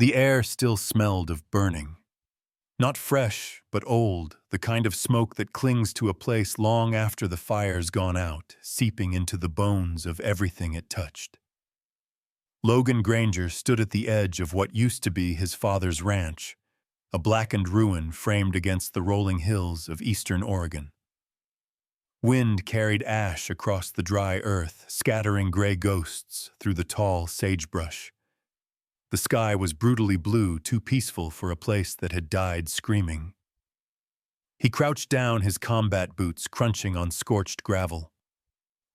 The air still smelled of burning. Not fresh, but old, the kind of smoke that clings to a place long after the fire's gone out, seeping into the bones of everything it touched. Logan Granger stood at the edge of what used to be his father's ranch, a blackened ruin framed against the rolling hills of eastern Oregon. Wind carried ash across the dry earth, scattering gray ghosts through the tall sagebrush. The sky was brutally blue, too peaceful for a place that had died screaming. He crouched down, his combat boots crunching on scorched gravel.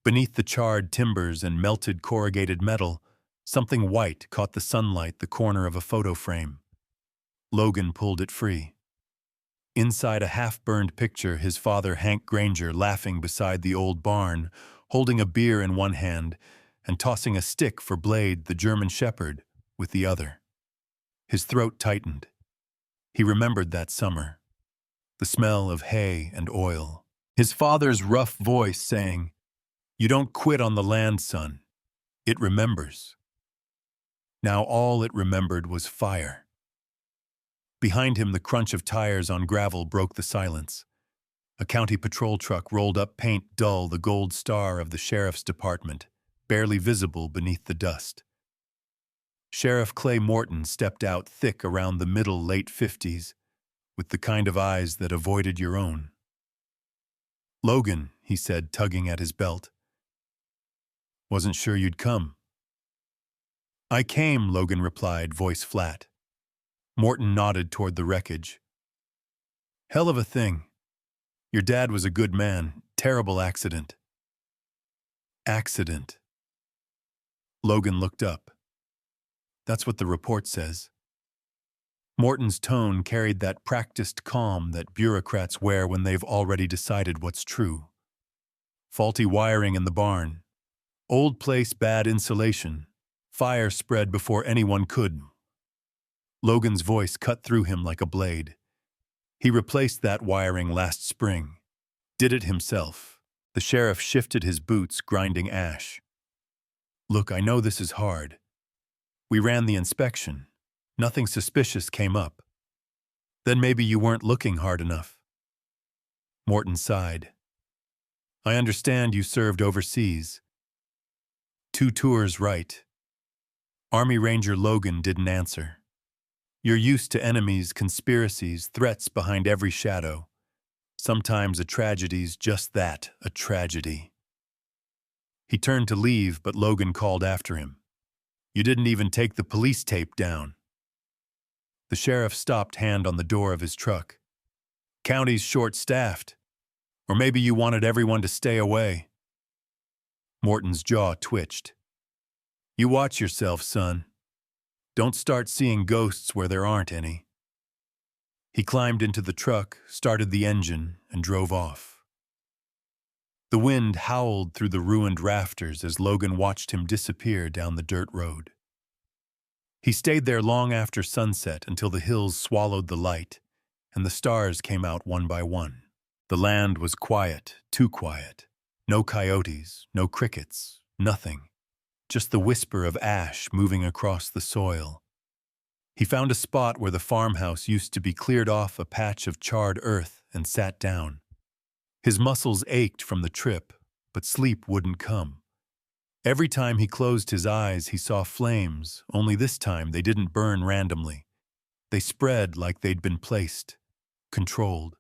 Beneath the charred timbers and melted corrugated metal, something white caught the sunlight, the corner of a photo frame. Logan pulled it free. Inside a half-burned picture, his father, Hank Granger, laughing beside the old barn, holding a beer in one hand and tossing a stick for Blade, the German shepherd, with the other. His throat tightened. He remembered that summer, the smell of hay and oil. His father's rough voice saying, "You don't quit on the land, son. It remembers." Now all it remembered was fire. Behind him, the crunch of tires on gravel broke the silence. A county patrol truck rolled up, paint dull, the gold star of the sheriff's department, barely visible beneath the dust. Sheriff Clay Morton stepped out, thick around the middle, late 50s, with the kind of eyes that avoided your own. "Logan," he said, tugging at his belt. "Wasn't sure you'd come." "I came," Logan replied, voice flat. Morton nodded toward the wreckage. "Hell of a thing. Your dad was a good man. Terrible accident." "Accident." Logan looked up. "That's what the report says." Morton's tone carried that practiced calm that bureaucrats wear when they've already decided what's true. Faulty wiring in the barn. Old place, bad insulation. Fire spread before anyone could. Logan's voice cut through him like a blade. He replaced that wiring last spring. Did it himself. The sheriff shifted his boots, grinding ash. "Look, I know this is hard. We ran the inspection. Nothing suspicious came up. Then maybe you weren't looking hard enough." Morton sighed. "I understand you served overseas." 2 tours, right. Army Ranger Logan didn't answer. "You're used to enemies, conspiracies, threats behind every shadow. Sometimes a tragedy's just that, a tragedy." He turned to leave, but Logan called after him. "You didn't even take the police tape down." The sheriff stopped, hand on the door of his truck. "County's short-staffed. Or maybe you wanted everyone to stay away." Morton's jaw twitched. "You watch yourself, son. Don't start seeing ghosts where there aren't any." He climbed into the truck, started the engine, and drove off. The wind howled through the ruined rafters as Logan watched him disappear down the dirt road. He stayed there long after sunset until the hills swallowed the light and the stars came out one by one. The land was quiet, too quiet. No coyotes, no crickets, nothing. Just the whisper of ash moving across the soil. He found a spot where the farmhouse used to be, cleared off a patch of charred earth, and sat down. His muscles ached from the trip, but sleep wouldn't come. Every time he closed his eyes, he saw flames, only this time they didn't burn randomly. They spread like they'd been placed, controlled.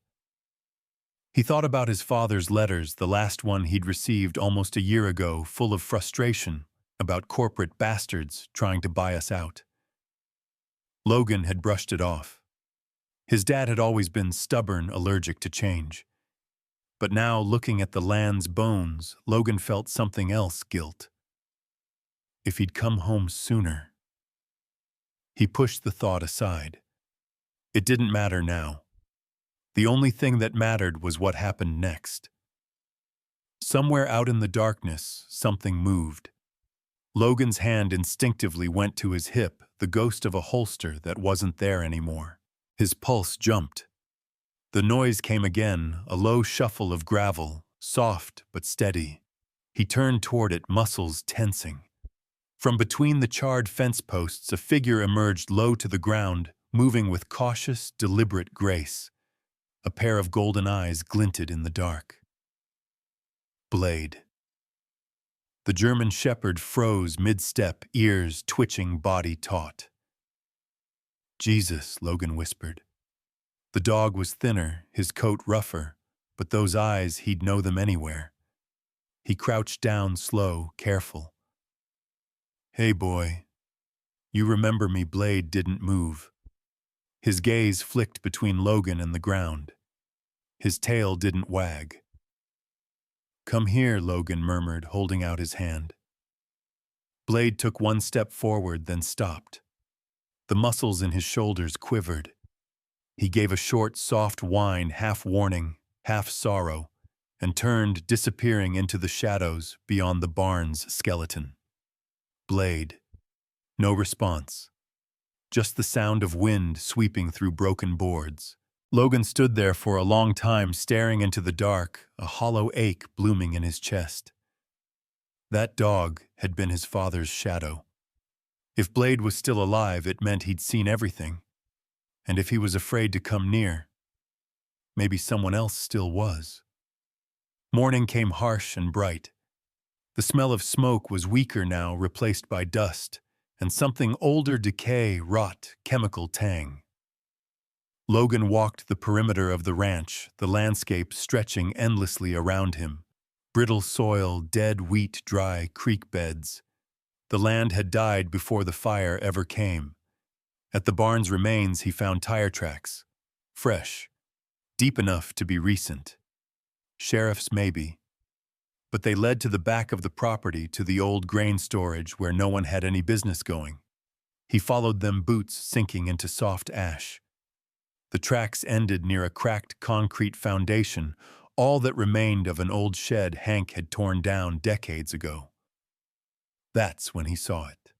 He thought about his father's letters, the last one he'd received almost a year ago, full of frustration about corporate bastards trying to buy us out. Logan had brushed it off. His dad had always been stubborn, allergic to change. But now, looking at the land's bones, Logan felt something else, guilt. If he'd come home sooner. He pushed the thought aside. It didn't matter now. The only thing that mattered was what happened next. Somewhere out in the darkness, something moved. Logan's hand instinctively went to his hip, the ghost of a holster that wasn't there anymore. His pulse jumped. The noise came again, a low shuffle of gravel, soft but steady. He turned toward it, muscles tensing. From between the charred fence posts, a figure emerged low to the ground, moving with cautious, deliberate grace. A pair of golden eyes glinted in the dark. Blade. The German shepherd froze mid-step, ears twitching, body taut. Jesus, Logan whispered. The dog was thinner, his coat rougher, but those eyes, he'd know them anywhere. He crouched down slow, careful. Hey, boy. You remember me? Blade didn't move. His gaze flicked between Logan and the ground. His tail didn't wag. Come here, Logan murmured, holding out his hand. Blade took one step forward, then stopped. The muscles in his shoulders quivered. He gave a short, soft whine, half warning, half sorrow, and turned, disappearing into the shadows beyond the barn's skeleton. Blade. No response. Just the sound of wind sweeping through broken boards. Logan stood there for a long time, staring into the dark, a hollow ache blooming in his chest. That dog had been his father's shadow. If Blade was still alive, it meant he'd seen everything. And if he was afraid to come near, maybe someone else still was. Morning came harsh and bright. The smell of smoke was weaker now, replaced by dust, and something older decay, rot, chemical tang. Logan walked the perimeter of the ranch, the landscape stretching endlessly around him. Brittle soil, dead wheat, dry creek beds. The land had died before the fire ever came. At the barn's remains he found tire tracks. Fresh. Deep enough to be recent. Sheriff's maybe. But they led to the back of the property, to the old grain storage where no one had any business going. He followed them, boots sinking into soft ash. The tracks ended near a cracked concrete foundation, all that remained of an old shed Hank had torn down decades ago. That's when he saw it.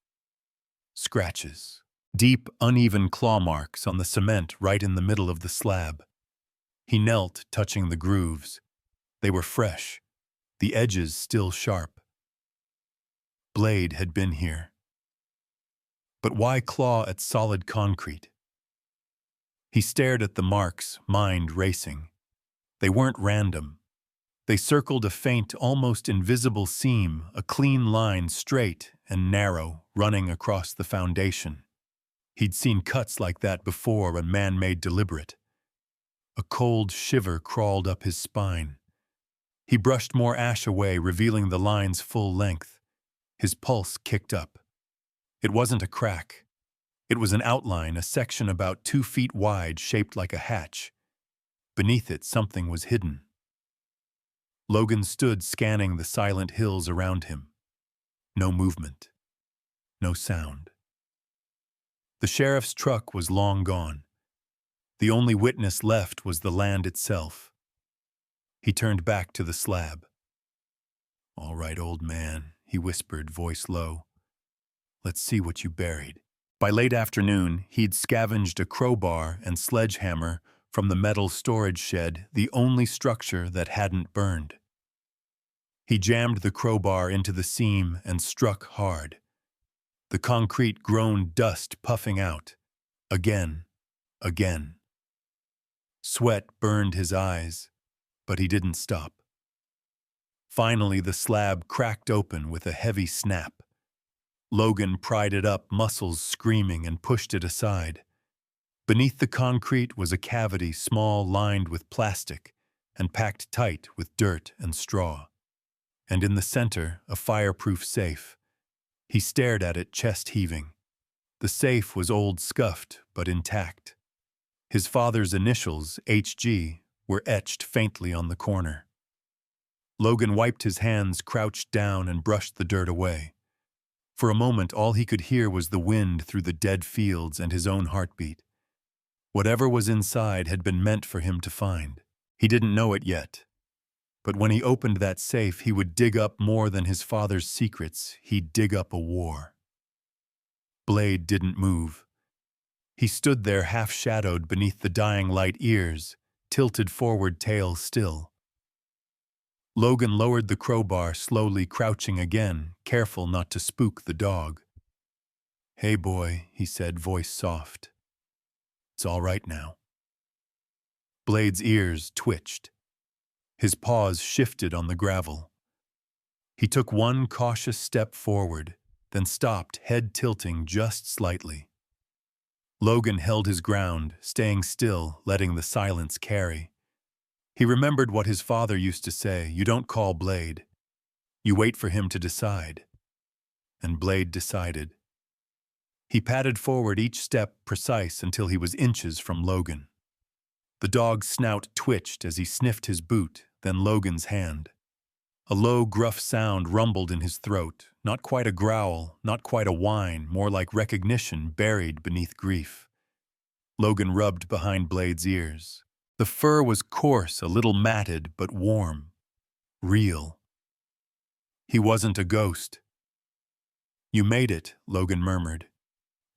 Scratches. Deep, uneven claw marks on the cement right in the middle of the slab. He knelt, touching the grooves. They were fresh, the edges still sharp. Blade had been here. But why claw at solid concrete? He stared at the marks, mind racing. They weren't random. They circled a faint, almost invisible seam, a clean line, straight and narrow, running across the foundation. He'd seen cuts like that before, and man-made deliberate. A cold shiver crawled up his spine. He brushed more ash away, revealing the line's full length. His pulse kicked up. It wasn't a crack. It was an outline, a section about 2 feet wide, shaped like a hatch. Beneath it, something was hidden. Logan stood scanning the silent hills around him. No movement. No sound. The sheriff's truck was long gone. The only witness left was the land itself. He turned back to the slab. All right, old man, he whispered, voice low. Let's see what you buried. By late afternoon, he'd scavenged a crowbar and sledgehammer from the metal storage shed, the only structure that hadn't burned. He jammed the crowbar into the seam and struck hard. The concrete groaned, dust puffing out. Again. Again. Sweat burned his eyes, but he didn't stop. Finally, the slab cracked open with a heavy snap. Logan pried it up, muscles screaming, and pushed it aside. Beneath the concrete was a cavity, small, lined with plastic, and packed tight with dirt and straw. And in the center, a fireproof safe. He stared at it, chest heaving. The safe was old, scuffed, but intact. His father's initials, HG, were etched faintly on the corner. Logan wiped his hands, crouched down, and brushed the dirt away. For a moment, all he could hear was the wind through the dead fields and his own heartbeat. Whatever was inside had been meant for him to find. He didn't know it yet. But when he opened that safe, he would dig up more than his father's secrets. He'd dig up a war. Blade didn't move. He stood there, half-shadowed beneath the dying light, ears tilted forward, tail still. Logan lowered the crowbar, slowly crouching again, careful not to spook the dog. "Hey, boy," he said, voice soft. "It's all right now." Blade's ears twitched. His paws shifted on the gravel. He took one cautious step forward, then stopped, head tilting just slightly. Logan held his ground, staying still, letting the silence carry. He remembered what his father used to say, "You don't call Blade. You wait for him to decide." And Blade decided. He padded forward, each step precise until he was inches from Logan. The dog's snout twitched as he sniffed his boot, then Logan's hand. A low, gruff sound rumbled in his throat, not quite a growl, not quite a whine, more like recognition buried beneath grief. Logan rubbed behind Blade's ears. The fur was coarse, a little matted, but warm. Real. He wasn't a ghost. "You made it," Logan murmured.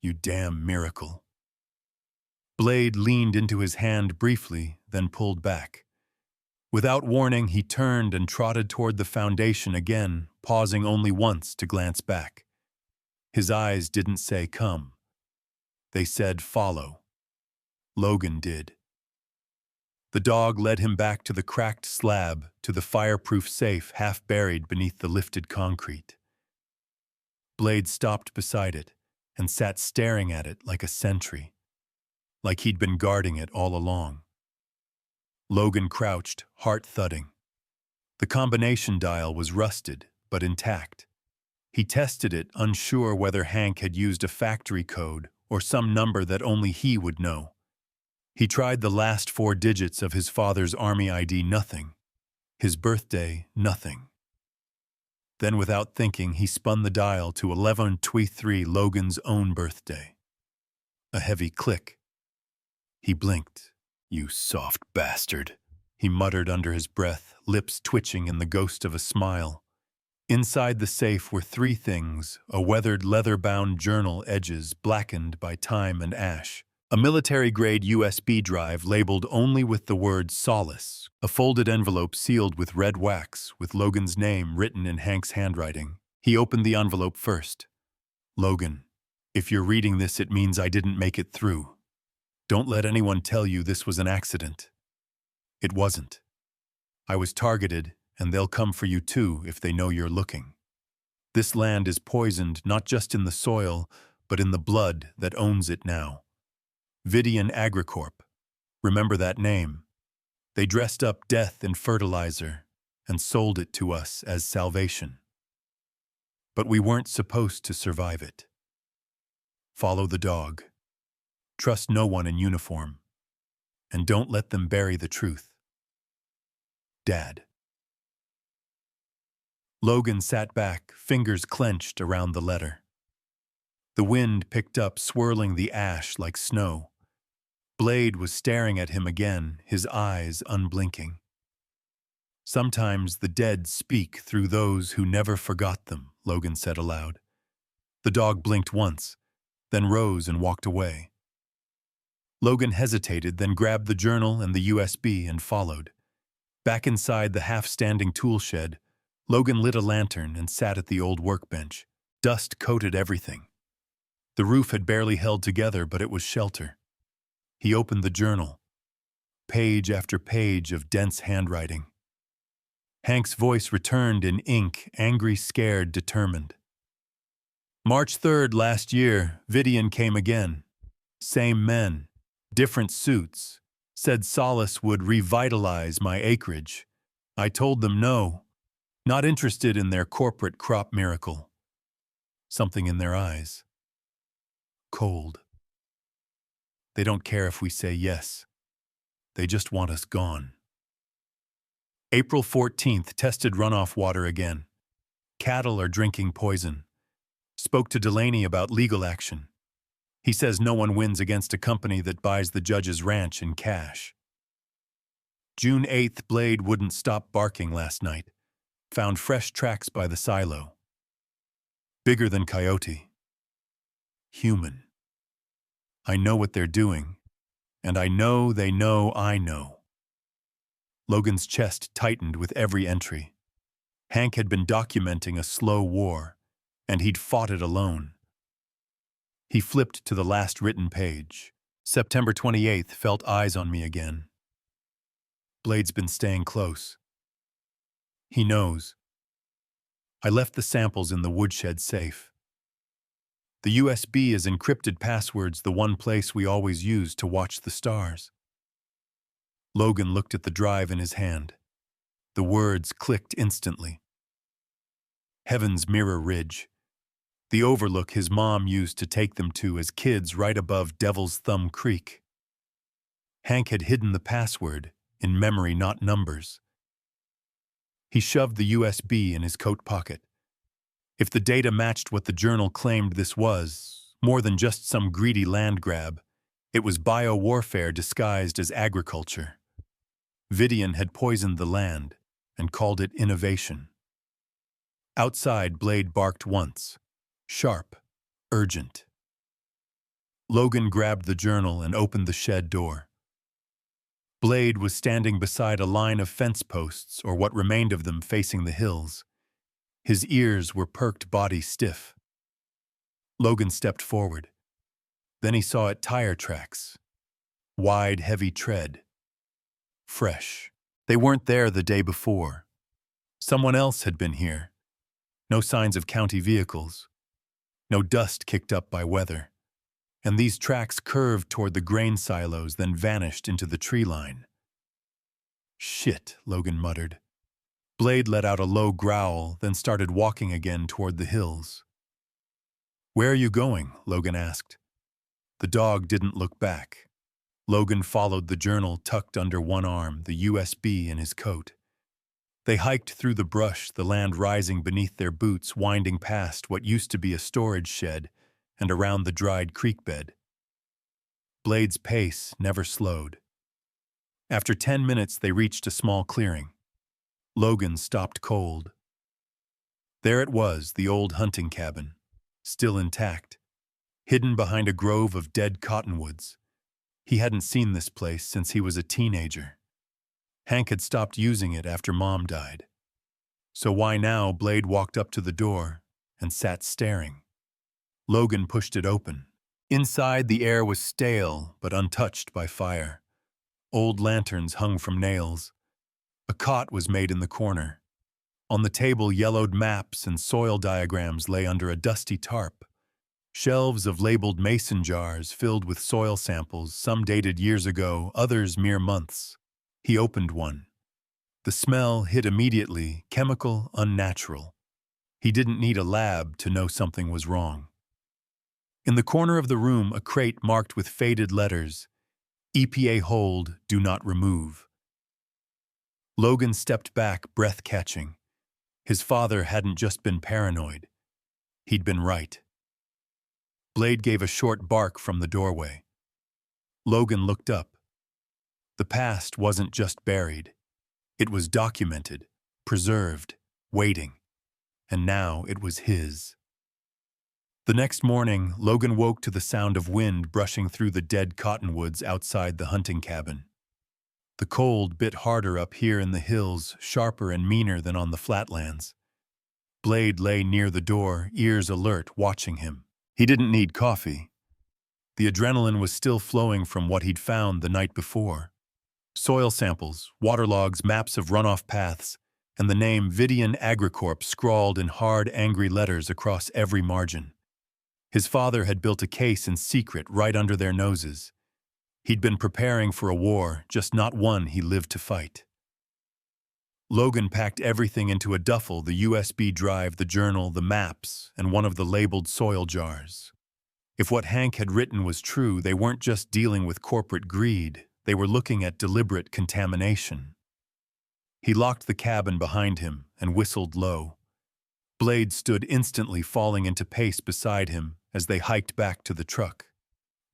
"You damn miracle." Blade leaned into his hand briefly, then pulled back. Without warning, he turned and trotted toward the foundation again, pausing only once to glance back. His eyes didn't say come. They said follow. Logan did. The dog led him back to the cracked slab, to the fireproof safe half buried beneath the lifted concrete. Blade stopped beside it and sat staring at it like a sentry, like he'd been guarding it all along. Logan crouched, heart thudding. The combination dial was rusted, but intact. He tested it, unsure whether Hank had used a factory code or some number that only he would know. He tried the last 4 digits of his father's Army ID, nothing. His birthday, nothing. Then, without thinking, he spun the dial to 11/23, Logan's own birthday. A heavy click. He blinked. "You soft bastard," he muttered under his breath, lips twitching in the ghost of a smile. Inside the safe were 3 things: a weathered leather-bound journal, edges blackened by time and ash, a military-grade USB drive labeled only with the word Solace, a folded envelope sealed with red wax with Logan's name written in Hank's handwriting. He opened the envelope first. "Logan, if you're reading this, it means I didn't make it through. Don't let anyone tell you this was an accident. It wasn't. I was targeted, and they'll come for you too if they know you're looking. This land is poisoned not just in the soil, but in the blood that owns it now. Vidian Agricorp. Remember that name? They dressed up death in fertilizer and sold it to us as salvation. But we weren't supposed to survive it. Follow the dog. Trust no one in uniform. And don't let them bury the truth. Dad." Logan sat back, fingers clenched around the letter. The wind picked up, swirling the ash like snow. Blade was staring at him again, his eyes unblinking. "Sometimes the dead speak through those who never forgot them," Logan said aloud. The dog blinked once, then rose and walked away. Logan hesitated, then grabbed the journal and the USB and followed. Back inside the half-standing tool shed, Logan lit a lantern and sat at the old workbench. Dust coated everything. The roof had barely held together, but it was shelter. He opened the journal. Page after page of dense handwriting. Hank's voice returned in ink, angry, scared, determined. "March 3rd last year, Vidian came again. Same men, different suits. Said Solace would revitalize my acreage. I told them no. Not interested in their corporate crop miracle." Something in their eyes. Cold. They don't care if we say yes. They just want us gone. April 14th, tested runoff water again. Cattle are drinking poison. Spoke to Delaney about legal action. He says no one wins against a company that buys the judge's ranch in cash. June 8th, Blade wouldn't stop barking last night. Found fresh tracks by the silo. Bigger than coyote. Human. I know what they're doing, and I know they know I know. Logan's chest tightened with every entry. Hank had been documenting a slow war, and he'd fought it alone. He flipped to the last written page. September 28th felt eyes on me again. Blade's been staying close. He knows. I left the samples in the woodshed safe. The USB is encrypted passwords, the one place we always use to watch the stars. Logan looked at the drive in his hand. The words clicked instantly. Heaven's Mirror Ridge, the overlook his mom used to take them to as kids right above Devil's Thumb Creek. Hank had hidden the password in memory, not numbers. He shoved the USB in his coat pocket. If the data matched what the journal claimed this was, more than just some greedy land grab, it was biowarfare disguised as agriculture. Vidian had poisoned the land and called it innovation. Outside, Blade barked once. Sharp, urgent. Logan grabbed the journal and opened the shed door. Blade was standing beside a line of fence posts, or what remained of them, facing the hills. His ears were perked, body stiff. Logan stepped forward. Then he saw it, tire tracks. Wide, heavy tread. Fresh. They weren't there the day before. Someone else had been here. No signs of county vehicles. No dust kicked up by weather. And these tracks curved toward the grain silos, then vanished into the tree line. Shit, Logan muttered. Blade let out a low growl, then started walking again toward the hills. Where are you going? Logan asked. The dog didn't look back. Logan followed the journal tucked under one arm, the USB in his coat. They hiked through the brush, the land rising beneath their boots, winding past what used to be a storage shed and around the dried creek bed. Blade's pace never slowed. After 10 minutes, they reached a small clearing. Logan stopped cold. There it was, the old hunting cabin, still intact, hidden behind a grove of dead cottonwoods. He hadn't seen this place since he was a teenager. Hank had stopped using it after Mom died. So why now? Blade walked up to the door and sat staring. Logan pushed it open. Inside, the air was stale but untouched by fire. Old lanterns hung from nails. A cot was made in the corner. On the table, yellowed maps and soil diagrams lay under a dusty tarp. Shelves of labeled mason jars filled with soil samples, some dated years ago, others mere months. He opened one. The smell hit immediately, chemical, unnatural. He didn't need a lab to know something was wrong. In the corner of the room, a crate marked with faded letters, EPA hold, do not remove. Logan stepped back, breath catching. His father hadn't just been paranoid. He'd been right. Blade gave a short bark from the doorway. Logan looked up. The past wasn't just buried. It was documented, preserved, waiting. And now it was his. The next morning, Logan woke to the sound of wind brushing through the dead cottonwoods outside the hunting cabin. The cold bit harder up here in the hills, sharper and meaner than on the flatlands. Blade lay near the door, ears alert, watching him. He didn't need coffee. The adrenaline was still flowing from what he'd found the night before. Soil samples, waterlogs, maps of runoff paths, and the name Vidian Agricorp scrawled in hard, angry letters across every margin. His father had built a case in secret right under their noses. He'd been preparing for a war, just not one he lived to fight. Logan packed everything into a duffel, the USB drive, the journal, the maps, and one of the labeled soil jars. If what Hank had written was true, they weren't just dealing with corporate greed, they were looking at deliberate contamination. He locked the cabin behind him and whistled low. Blade stood instantly, falling into pace beside him as they hiked back to the truck.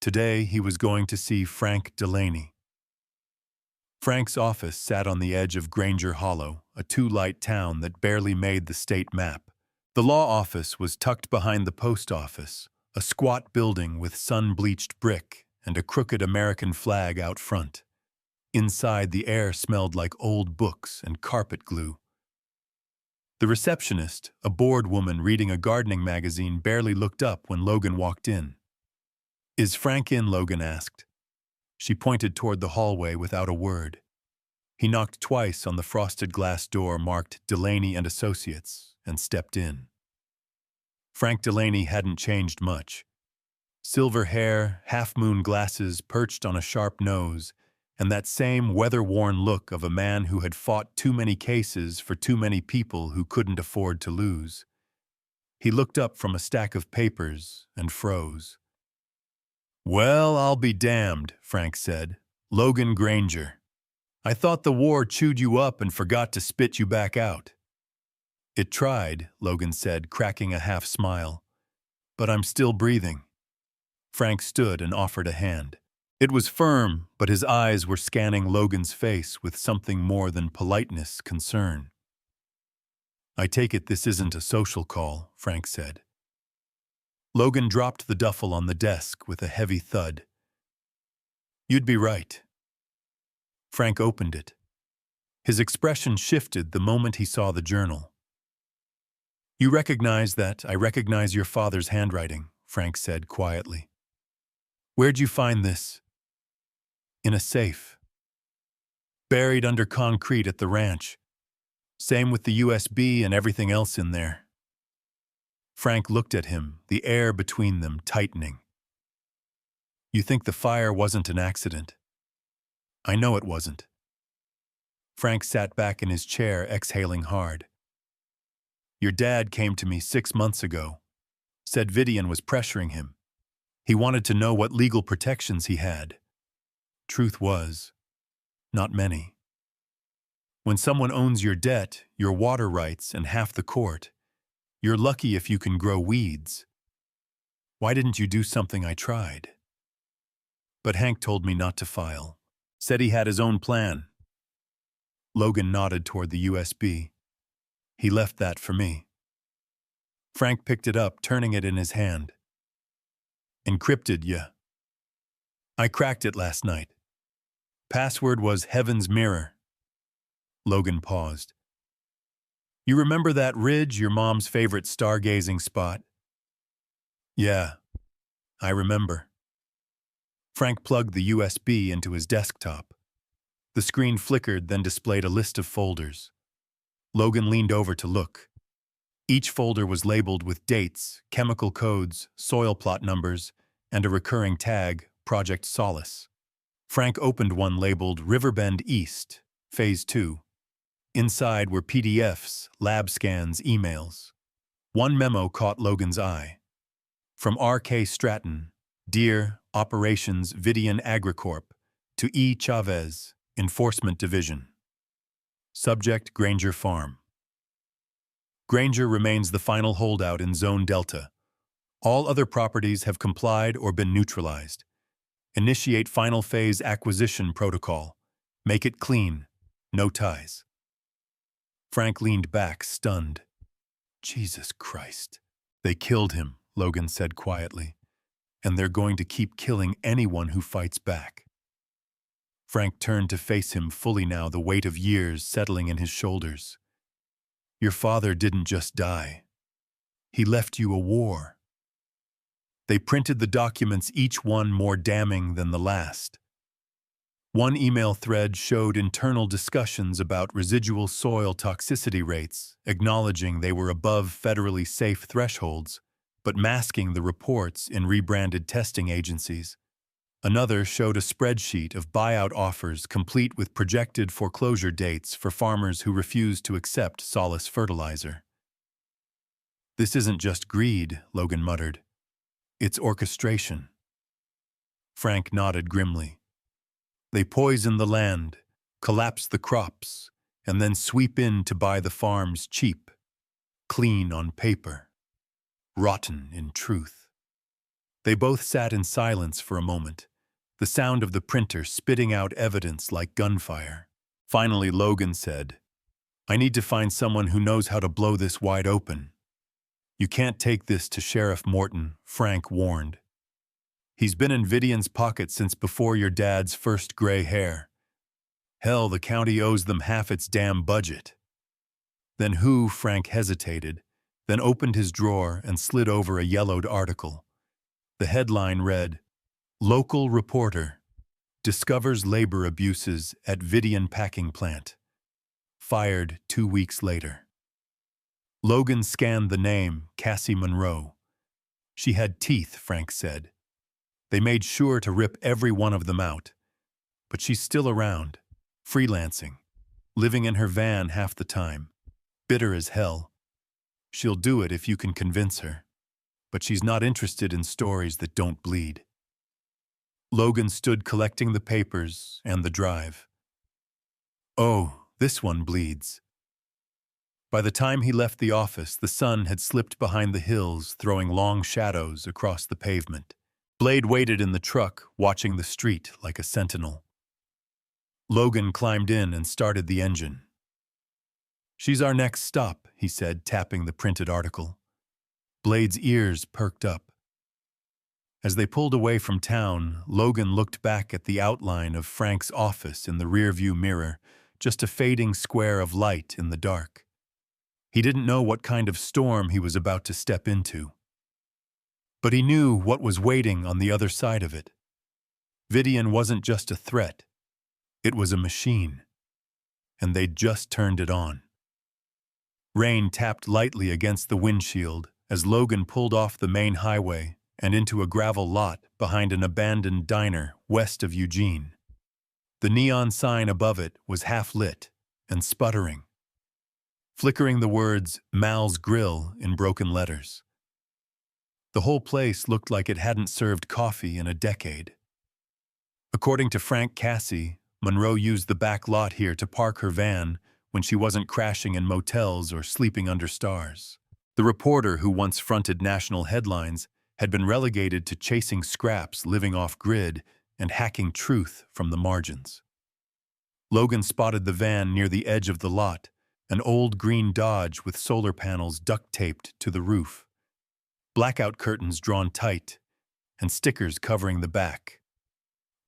Today, he was going to see Frank Delaney. Frank's office sat on the edge of Granger Hollow, a two-light town that barely made the state map. The law office was tucked behind the post office, a squat building with sun-bleached brick and a crooked American flag out front. Inside, the air smelled like old books and carpet glue. The receptionist, a bored woman reading a gardening magazine, barely looked up when Logan walked in. "Is Frank in?" Logan asked. She pointed toward the hallway without a word. He knocked twice on the frosted glass door marked Delaney and Associates and stepped in. Frank Delaney hadn't changed much. Silver hair, half-moon glasses perched on a sharp nose, and that same weather-worn look of a man who had fought too many cases for too many people who couldn't afford to lose. He looked up from a stack of papers and froze. "Well, I'll be damned," Frank said. "Logan Granger. I thought the war chewed you up and forgot to spit you back out." "It tried," Logan said, cracking a half smile. "But I'm still breathing." Frank stood and offered a hand. It was firm, but his eyes were scanning Logan's face with something more than politeness, concern. "I take it this isn't a social call," Frank said. Logan dropped the duffel on the desk with a heavy thud. "You'd be right." Frank opened it. His expression shifted the moment he saw the journal. "You recognize that I recognize your father's handwriting," Frank said quietly. "Where'd you find this?" "In a safe. Buried under concrete at the ranch. Same with the USB and everything else in there." Frank looked at him, the air between them tightening. "You think the fire wasn't an accident?" "I know it wasn't." Frank sat back in his chair, exhaling hard. "Your dad came to me 6 months ago. Said Vivian was pressuring him. He wanted to know what legal protections he had. Truth was, not many. When someone owns your debt, your water rights, and half the court, you're lucky if you can grow weeds. Why didn't you do something I tried? But Hank told me not to file. Said he had his own plan." Logan nodded toward the USB. "He left that for me." Frank picked it up, turning it in his hand. "Encrypted, yeah. I cracked it last night. Password was Heaven's Mirror." Logan paused. "You remember that ridge, your mom's favorite stargazing spot?" "Yeah, I remember." Frank plugged the USB into his desktop. The screen flickered, then displayed a list of folders. Logan leaned over to look. Each folder was labeled with dates, chemical codes, soil plot numbers, and a recurring tag, Project Solace. Frank opened one labeled Riverbend East, Phase 2. Inside were PDFs, lab scans, emails. One memo caught Logan's eye. From R.K. Stratton, Dear Operations Vidian Agricorp, to E. Chavez, Enforcement Division. Subject Granger Farm. Granger remains the final holdout in Zone Delta. All other properties have complied or been neutralized. Initiate final phase acquisition protocol. Make it clean. No ties. Frank leaned back, stunned. "Jesus Christ." "They killed him," Logan said quietly. "And they're going to keep killing anyone who fights back." Frank turned to face him fully now, the weight of years settling in his shoulders. "Your father didn't just die. He left you a war." They printed the documents, each one more damning than the last. One email thread showed internal discussions about residual soil toxicity rates, acknowledging they were above federally safe thresholds, but masking the reports in rebranded testing agencies. Another showed a spreadsheet of buyout offers complete with projected foreclosure dates for farmers who refused to accept Solace fertilizer. "This isn't just greed," Logan muttered. "It's orchestration." Frank nodded grimly. "They poison the land, collapse the crops, and then sweep in to buy the farms cheap. Clean on paper. Rotten in truth." They both sat in silence for a moment, the sound of the printer spitting out evidence like gunfire. Finally, Logan said, "I need to find someone who knows how to blow this wide open." "You can't take this to Sheriff Morton," Frank warned. "He's been in Vidian's pocket since before your dad's first gray hair. Hell, the county owes them half its damn budget." Then who, Frank hesitated, then opened his drawer and slid over a yellowed article. The headline read, "Local Reporter Discovers Labor Abuses at Vidian Packing Plant. Fired 2 weeks later." Logan scanned the name, Cassie Monroe. She had teeth, Frank said. They made sure to rip every one of them out. But she's still around, freelancing, living in her van half the time, bitter as hell. She'll do it if you can convince her. But she's not interested in stories that don't bleed. Logan stood collecting the papers and the drive. Oh, this one bleeds. By the time he left the office, the sun had slipped behind the hills, throwing long shadows across the pavement. Blade waited in the truck, watching the street like a sentinel. Logan climbed in and started the engine. "She's our next stop," he said, tapping the printed article. Blade's ears perked up. As they pulled away from town, Logan looked back at the outline of Frank's office in the rearview mirror, just a fading square of light in the dark. He didn't know what kind of storm he was about to step into. But he knew what was waiting on the other side of it. Vidian wasn't just a threat. It was a machine. And they'd just turned it on. Rain tapped lightly against the windshield as Logan pulled off the main highway and into a gravel lot behind an abandoned diner west of Eugene. The neon sign above it was half lit and sputtering, flickering the words "Mal's Grill" in broken letters. The whole place looked like it hadn't served coffee in a decade. According to Frank Cassie, Monroe used the back lot here to park her van when she wasn't crashing in motels or sleeping under stars. The reporter who once fronted national headlines had been relegated to chasing scraps, living off-grid, and hacking truth from the margins. Logan spotted the van near the edge of the lot, an old green Dodge with solar panels duct-taped to the roof, blackout curtains drawn tight, and stickers covering the back.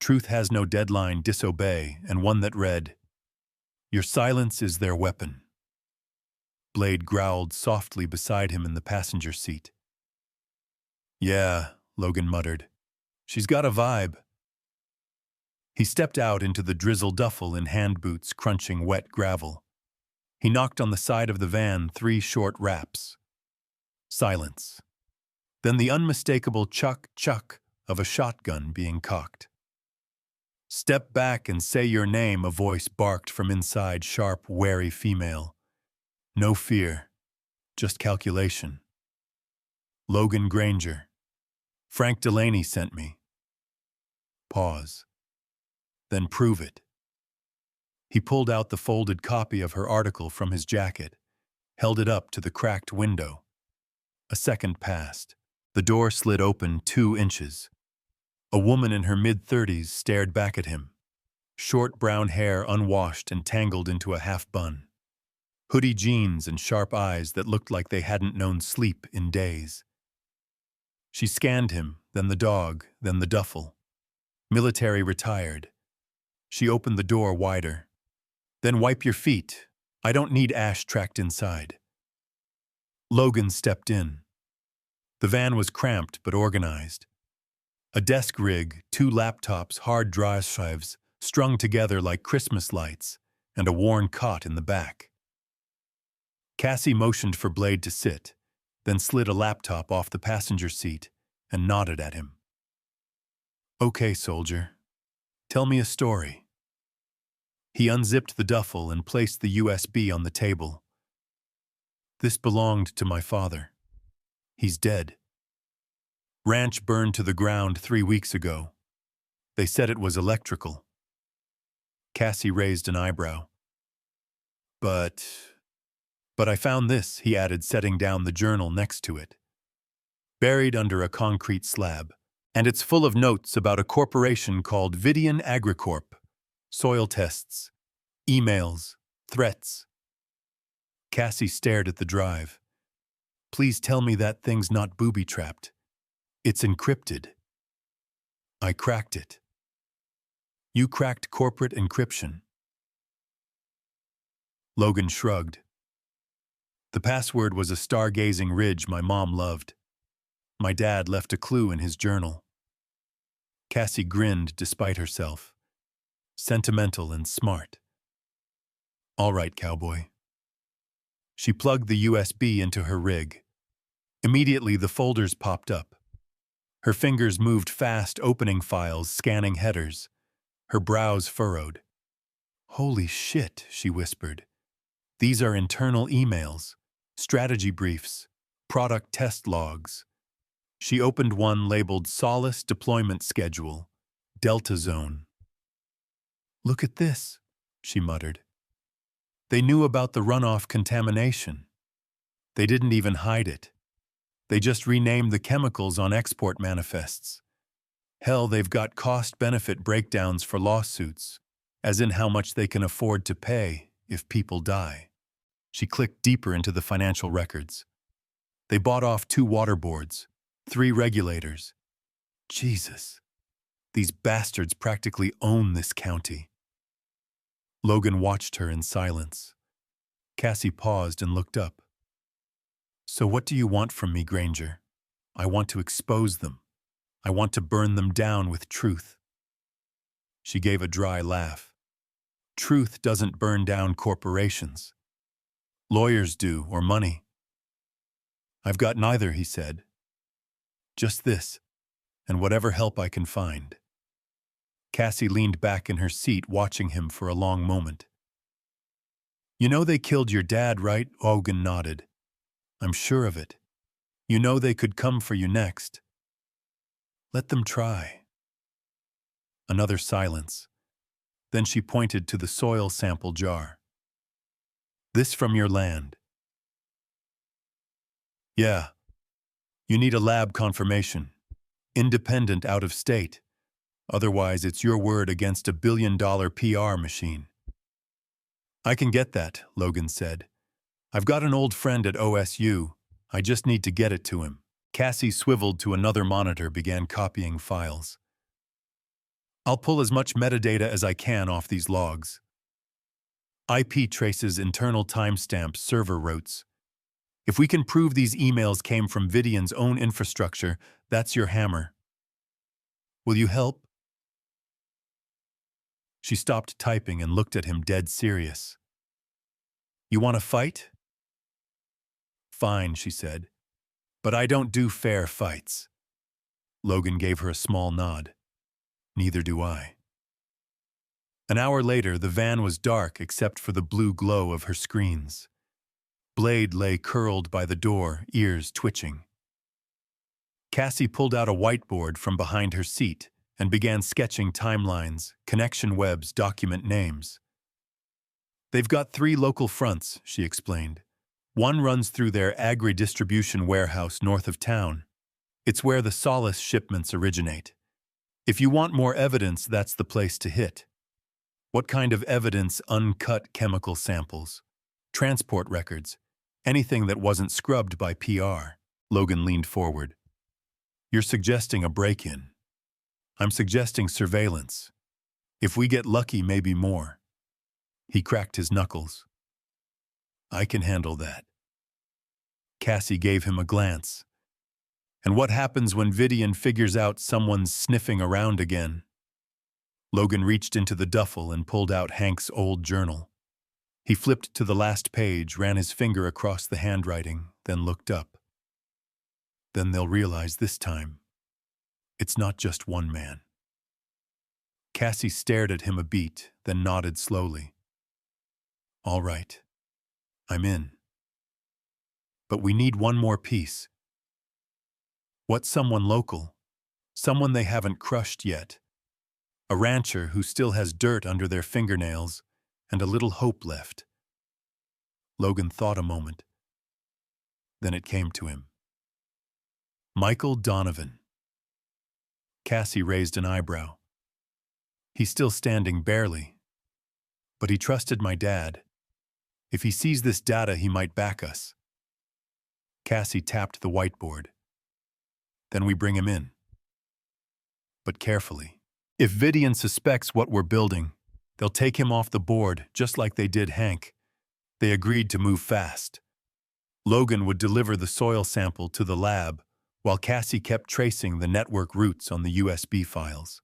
"Truth has no deadline, disobey," and one that read, "Your silence is their weapon." Blade growled softly beside him in the passenger seat. "Yeah," Logan muttered. "She's got a vibe." He stepped out into the drizzle duffel in hand boots crunching wet gravel. He knocked on the side of the van 3 short raps. Silence. Then the unmistakable chuck-chuck of a shotgun being cocked. "Step back and say your name," a voice barked from inside, sharp, wary female. "No fear, just calculation." "Logan Granger. Frank Delaney sent me." Pause. "Then prove it." He pulled out the folded copy of her article from his jacket, held it up to the cracked window. A second passed. The door slid open 2 inches. A woman in her mid-30s stared back at him, short brown hair unwashed and tangled into a half-bun, hoodie jeans and sharp eyes that looked like they hadn't known sleep in days. She scanned him, then the dog, then the duffel. Military retired. She opened the door wider. "Then wipe your feet. I don't need ash tracked inside." Logan stepped in. The van was cramped but organized. A desk rig, 2 laptops, hard drives strung together like Christmas lights, and a worn cot in the back. Cassie motioned for Blade to sit, then slid a laptop off the passenger seat and nodded at him. "Okay, soldier. Tell me a story." He unzipped the duffel and placed the USB on the table. "This belonged to my father. He's dead. Ranch burned to the ground 3 weeks ago. They said it was electrical." Cassie raised an eyebrow. But I found this," he added, setting down the journal next to it. "Buried under a concrete slab. And it's full of notes about a corporation called Vidian Agricorp. Soil tests, emails, threats." Cassie stared at the drive. "Please tell me that thing's not booby-trapped. It's encrypted." "I cracked it." "You cracked corporate encryption." Logan shrugged. The password was a stargazing ridge my mom loved. My dad left a clue in his journal. Cassie grinned despite herself. Sentimental and smart. All right, cowboy. She plugged the USB into her rig. Immediately, the folders popped up. Her fingers moved fast, opening files, scanning headers. Her brows furrowed. Holy shit, she whispered. These are internal emails, strategy briefs, product test logs. She opened one labeled Solace Deployment Schedule, Delta Zone. Look at this, she muttered. They knew about the runoff contamination. They didn't even hide it. They just renamed the chemicals on export manifests. Hell, they've got cost-benefit breakdowns for lawsuits, as in how much they can afford to pay if people die. She clicked deeper into the financial records. They bought off 2 water boards, 3 regulators. Jesus, these bastards practically own this county. Logan watched her in silence. Cassie paused and looked up. So what do you want from me, Granger? I want to expose them. I want to burn them down with truth. She gave a dry laugh. Truth doesn't burn down corporations. Lawyers do, or money. I've got neither, he said. Just this, and whatever help I can find. Cassie leaned back in her seat, watching him for a long moment. You know they killed your dad, right? Logan nodded. I'm sure of it. You know they could come for you next. Let them try. Another silence. Then she pointed to the soil sample jar. This from your land. Yeah. You need a lab confirmation. Independent, out of state. Otherwise, it's your word against a billion-dollar PR machine. I can get that, Logan said. I've got an old friend at OSU. I just need to get it to him. Cassie swiveled to another monitor, began copying files. I'll pull as much metadata as I can off these logs. IP traces, internal timestamps, server routes. If we can prove these emails came from Vidian's own infrastructure, that's your hammer. Will you help? She stopped typing and looked at him, dead serious. You want to fight? Fine, she said. But I don't do fair fights. Logan gave her a small nod. Neither do I. An hour later, the van was dark except for the blue glow of her screens. Blade lay curled by the door, ears twitching. Cassie pulled out a whiteboard from behind her seat and began sketching timelines, connection webs, document names. They've got 3 local fronts, she explained. One runs through their agri-distribution warehouse north of town. It's where the Solace shipments originate. If you want more evidence, that's the place to hit. What kind of evidence? Uncut chemical samples, transport records, anything that wasn't scrubbed by PR. Logan leaned forward. You're suggesting a break-in. I'm suggesting surveillance. If we get lucky, maybe more. He cracked his knuckles. I can handle that. Cassie gave him a glance. And what happens when Vidian figures out someone's sniffing around again? Logan reached into the duffel and pulled out Hank's old journal. He flipped to the last page, ran his finger across the handwriting, then looked up. Then they'll realize this time, it's not just one man. Cassie stared at him a beat, then nodded slowly. All right, I'm in. But we need one more piece. What's someone local? Someone they haven't crushed yet. A rancher who still has dirt under their fingernails and a little hope left. Logan thought a moment. Then it came to him. Michael Donovan. Cassie raised an eyebrow. He's still standing barely. But he trusted my dad. If he sees this data, he might back us. Cassie tapped the whiteboard. Then we bring him in. But carefully. If Vidian suspects what we're building, they'll take him off the board, just like they did Hank. They agreed to move fast. Logan would deliver the soil sample to the lab while Cassie kept tracing the network routes on the USB files.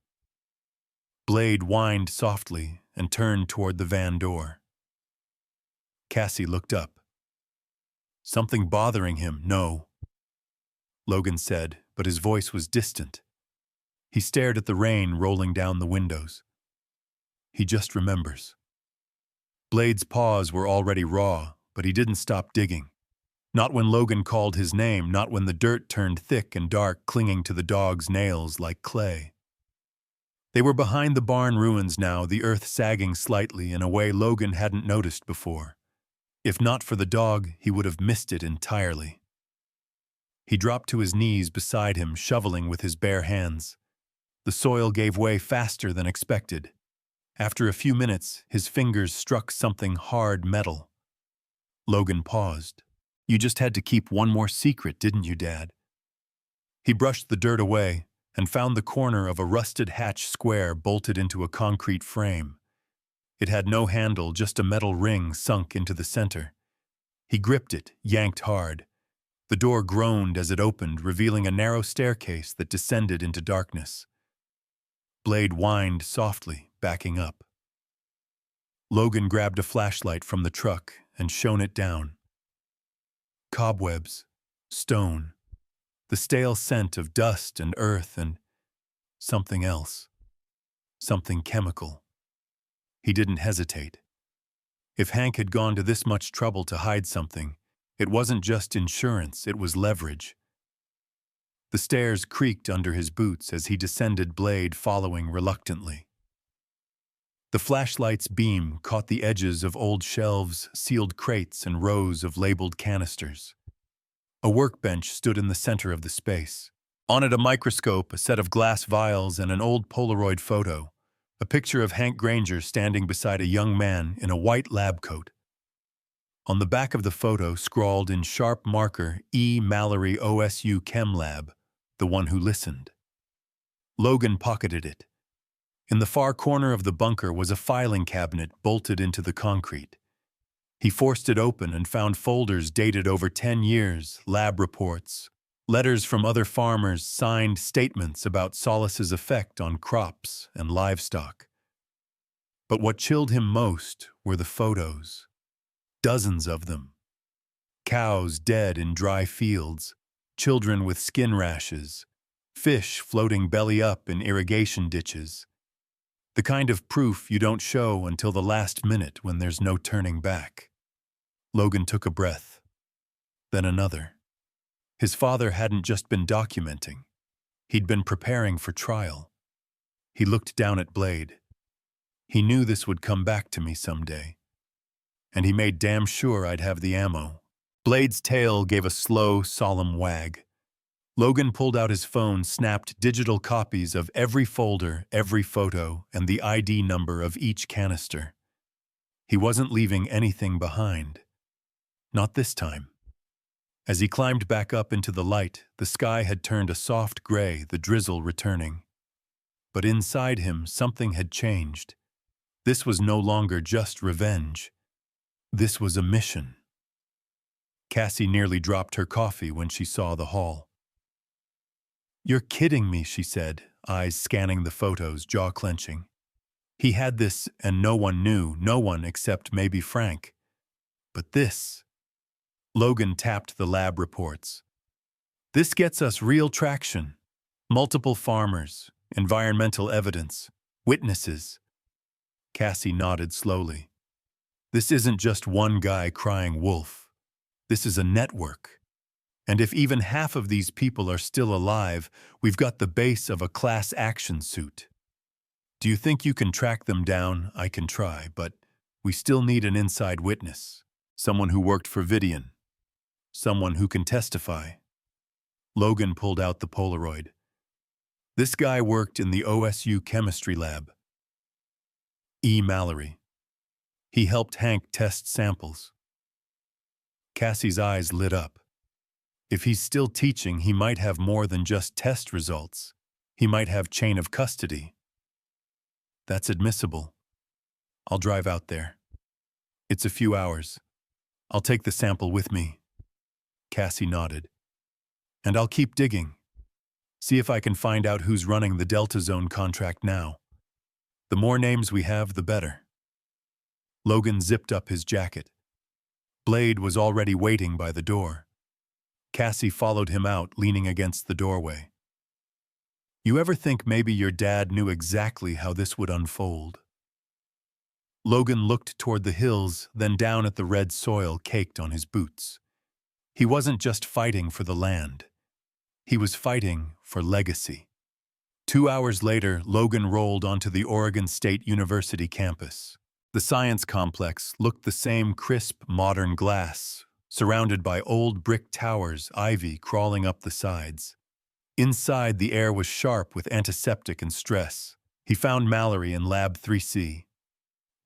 Blade whined softly and turned toward the van door. Cassie looked up. Something bothering him, no, Logan said, but his voice was distant. He stared at the rain rolling down the windows. He just remembers. Blade's paws were already raw, but he didn't stop digging. Not when Logan called his name, not when the dirt turned thick and dark, clinging to the dog's nails like clay. They were behind the barn ruins now, the earth sagging slightly in a way Logan hadn't noticed before. If not for the dog, he would have missed it entirely. He dropped to his knees beside him, shoveling with his bare hands. The soil gave way faster than expected. After a few minutes, his fingers struck something hard metal. Logan paused. You just had to keep one more secret, didn't you, Dad? He brushed the dirt away and found the corner of a rusted hatch square bolted into a concrete frame. It had no handle, just a metal ring sunk into the center. He gripped it, yanked hard. The door groaned as it opened, revealing a narrow staircase that descended into darkness. Blade whined softly, backing up. Logan grabbed a flashlight from the truck and shone it down. Cobwebs, stone, the stale scent of dust and earth and something else, something chemical. He didn't hesitate. If Hank had gone to this much trouble to hide something, it wasn't just insurance, it was leverage. The stairs creaked under his boots as he descended, Blade following reluctantly. The flashlight's beam caught the edges of old shelves, sealed crates, and rows of labeled canisters. A workbench stood in the center of the space. On it, a microscope, a set of glass vials, and an old Polaroid photo. A picture of Hank Granger standing beside a young man in a white lab coat. On the back of the photo, scrawled in sharp marker, E. Mallory, OSU Chem Lab, the one who listened. Logan pocketed it. In the far corner of the bunker was a filing cabinet bolted into the concrete. He forced it open and found folders dated over 10 years, lab reports, letters from other farmers, signed statements about Solace's effect on crops and livestock. But what chilled him most were the photos. Dozens of them. Cows dead in dry fields, children with skin rashes, fish floating belly up in irrigation ditches. The kind of proof you don't show until the last minute when there's no turning back. Logan took a breath, then another. His father hadn't just been documenting. He'd been preparing for trial. He looked down at Blade. He knew this would come back to me someday. And he made damn sure I'd have the ammo. Blade's tail gave a slow, solemn wag. Logan pulled out his phone, snapped digital copies of every folder, every photo, and the ID number of each canister. He wasn't leaving anything behind. Not this time. As he climbed back up into the light, the sky had turned a soft gray, the drizzle returning. But inside him, something had changed. This was no longer just revenge. This was a mission. Cassie nearly dropped her coffee when she saw the haul. "You're kidding me," she said, eyes scanning the photos, jaw clenching. He had this, and no one knew, no one except maybe Frank. But this... Logan tapped the lab reports. "This gets us real traction. Multiple farmers, environmental evidence, witnesses." Cassie nodded slowly. "This isn't just one guy crying wolf. This is a network. And if even half of these people are still alive, we've got the base of a class action suit. Do you think you can track them down? I can try, but we still need an inside witness. Someone who worked for Vidian. Someone who can testify." Logan pulled out the Polaroid. "This guy worked in the OSU chemistry lab. E. Mallory. He helped Hank test samples." Cassie's eyes lit up. If he's still teaching, he might have more than just test results. He might have chain of custody. "That's admissible. I'll drive out there. It's a few hours. I'll take the sample with me." Cassie nodded. And I'll keep digging. See if I can find out who's running the Delta Zone contract now. The more names we have, the better. Logan zipped up his jacket. Blade was already waiting by the door. Cassie followed him out, leaning against the doorway. You ever think maybe your dad knew exactly how this would unfold? Logan looked toward the hills, then down at the red soil caked on his boots. He wasn't just fighting for the land. He was fighting for legacy. 2 hours later, Logan rolled onto the Oregon State University campus. The science complex looked the same crisp, modern glass, surrounded by old brick towers, ivy crawling up the sides. Inside, the air was sharp with antiseptic and stress. He found Mallory in Lab 3C.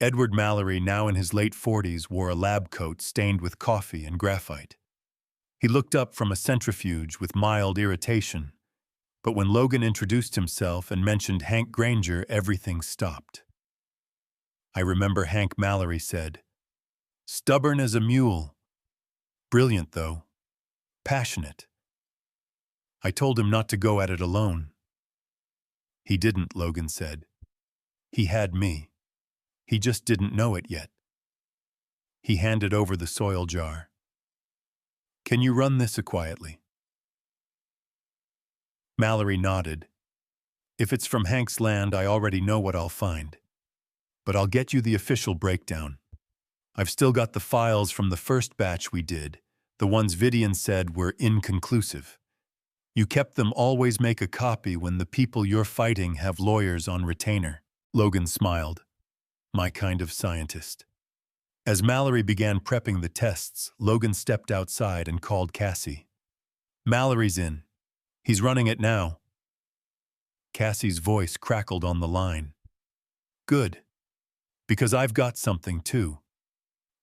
Edward Mallory, now in his late 40s, wore a lab coat stained with coffee and graphite. He looked up from a centrifuge with mild irritation, but when Logan introduced himself and mentioned Hank Granger, everything stopped. I remember Hank, Mallory said. Stubborn as a mule. Brilliant, though. Passionate. I told him not to go at it alone. He didn't, Logan said. He had me. He just didn't know it yet. He handed over the soil jar. Can you run this quietly? Mallory nodded. If it's from Hank's land, I already know what I'll find. But I'll get you the official breakdown. I've still got the files from the first batch we did, the ones Vidian said were inconclusive. You kept them. Always make a copy when the people you're fighting have lawyers on retainer. Logan smiled. My kind of scientist. As Mallory began prepping the tests, Logan stepped outside and called Cassie. Mallory's in. He's running it now. Cassie's voice crackled on the line. Good. Because I've got something too.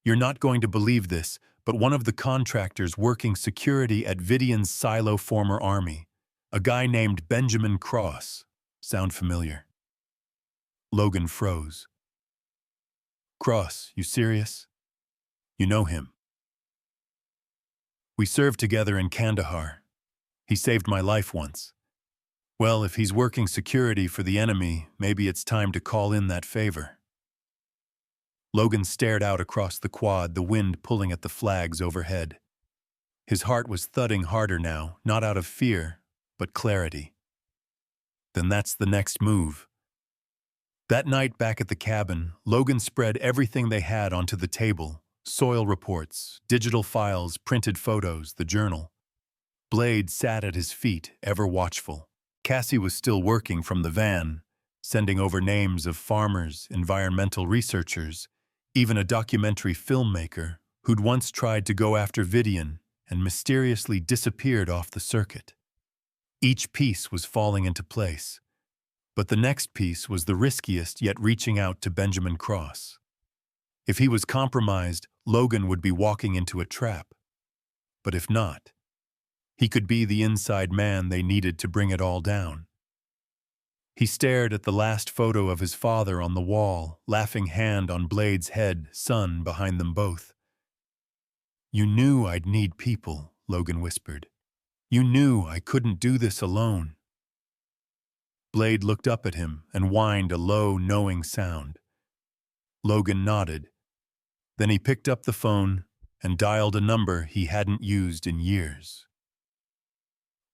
You're not going to believe this, but one of the contractors working security at Vidian's silo former army, a guy named Benjamin Cross. Sound familiar? Logan froze. Cross, you serious? You know him. We served together in Kandahar. He saved my life once. Well, if he's working security for the enemy, maybe it's time to call in that favor. Logan stared out across the quad, the wind pulling at the flags overhead. His heart was thudding harder now, not out of fear, but clarity. Then that's the next move. That night back at the cabin, Logan spread everything they had onto the table. Soil reports, digital files, printed photos, the journal. Blade sat at his feet, ever watchful. Cassie was still working from the van, sending over names of farmers, environmental researchers, even a documentary filmmaker who'd once tried to go after Vidian and mysteriously disappeared off the circuit. Each piece was falling into place. But the next piece was the riskiest, yet reaching out to Benjamin Cross. If he was compromised, Logan would be walking into a trap. But if not, he could be the inside man they needed to bring it all down. He stared at the last photo of his father on the wall, laughing hand on Blade's head, son behind them both. You knew I'd need people, Logan whispered. You knew I couldn't do this alone. Blade looked up at him and whined a low, knowing sound. Logan nodded. Then he picked up the phone and dialed a number he hadn't used in years.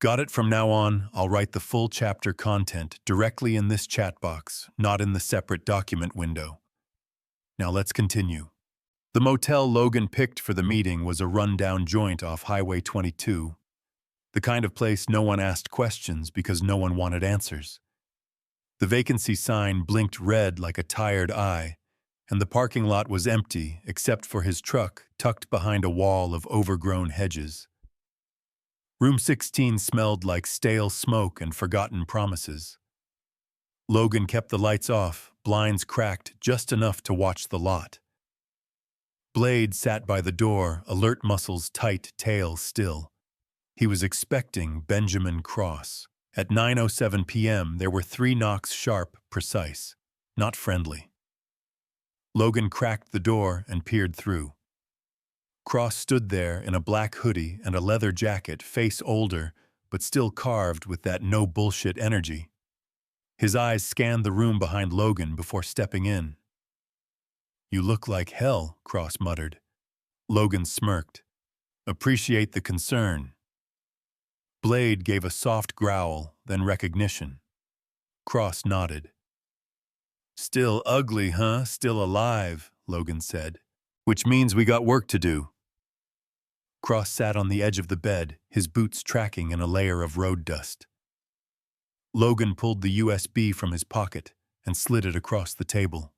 Got it. From now on, I'll write the full chapter content directly in this chat box, not in the separate document window. Now let's continue. The motel Logan picked for the meeting was a run-down joint off Highway 22, the kind of place no one asked questions because no one wanted answers. The vacancy sign blinked red like a tired eye, and the parking lot was empty except for his truck tucked behind a wall of overgrown hedges. Room 16 smelled like stale smoke and forgotten promises. Logan kept the lights off, blinds cracked just enough to watch the lot. Blade sat by the door, alert muscles tight, tail still. He was expecting Benjamin Cross. At 9:07 p.m., there were 3 knocks sharp, precise, not friendly. Logan cracked the door and peered through. Cross stood there in a black hoodie and a leather jacket, face older, but still carved with that no-bullshit energy. His eyes scanned the room behind Logan before stepping in. "You look like hell," Cross muttered. Logan smirked. "Appreciate the concern." Blade gave a soft growl, then recognition. Cross nodded. "Still ugly, huh? Still alive," Logan said. "Which means we got work to do." Cross sat on the edge of the bed, his boots tracking in a layer of road dust. Logan pulled the USB from his pocket and slid it across the table.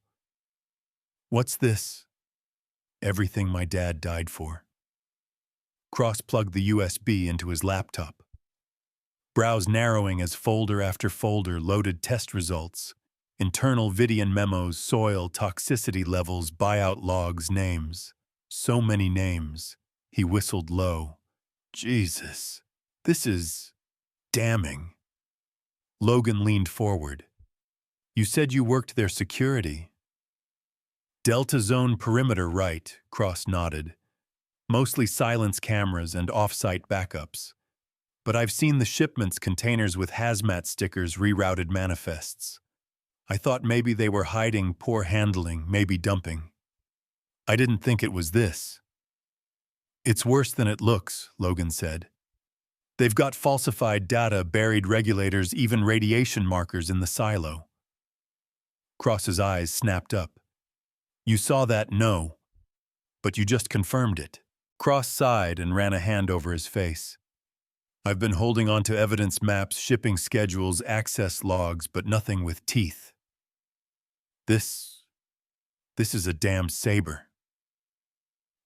"What's this?" "Everything my dad died for." Cross plugged the USB into his laptop. Brows narrowing as folder after folder loaded test results, internal Vidian memos, soil, toxicity levels, buyout logs, names. So many names. He whistled low. "Jesus, this is damning." Logan leaned forward. "You said you worked their security." "Delta Zone perimeter, right," Cross nodded. "Mostly silence cameras and off-site backups. But I've seen the shipments containers with hazmat stickers rerouted manifests. I thought maybe they were hiding poor handling, maybe dumping. I didn't think it was this." "It's worse than it looks," Logan said. "They've got falsified data, buried regulators, even radiation markers in the silo." Cross's eyes snapped up. "You saw that, no. But you just confirmed it." Cross sighed and ran a hand over his face. "I've been holding on to evidence maps, shipping schedules, access logs, but nothing with teeth. This is a damn saber."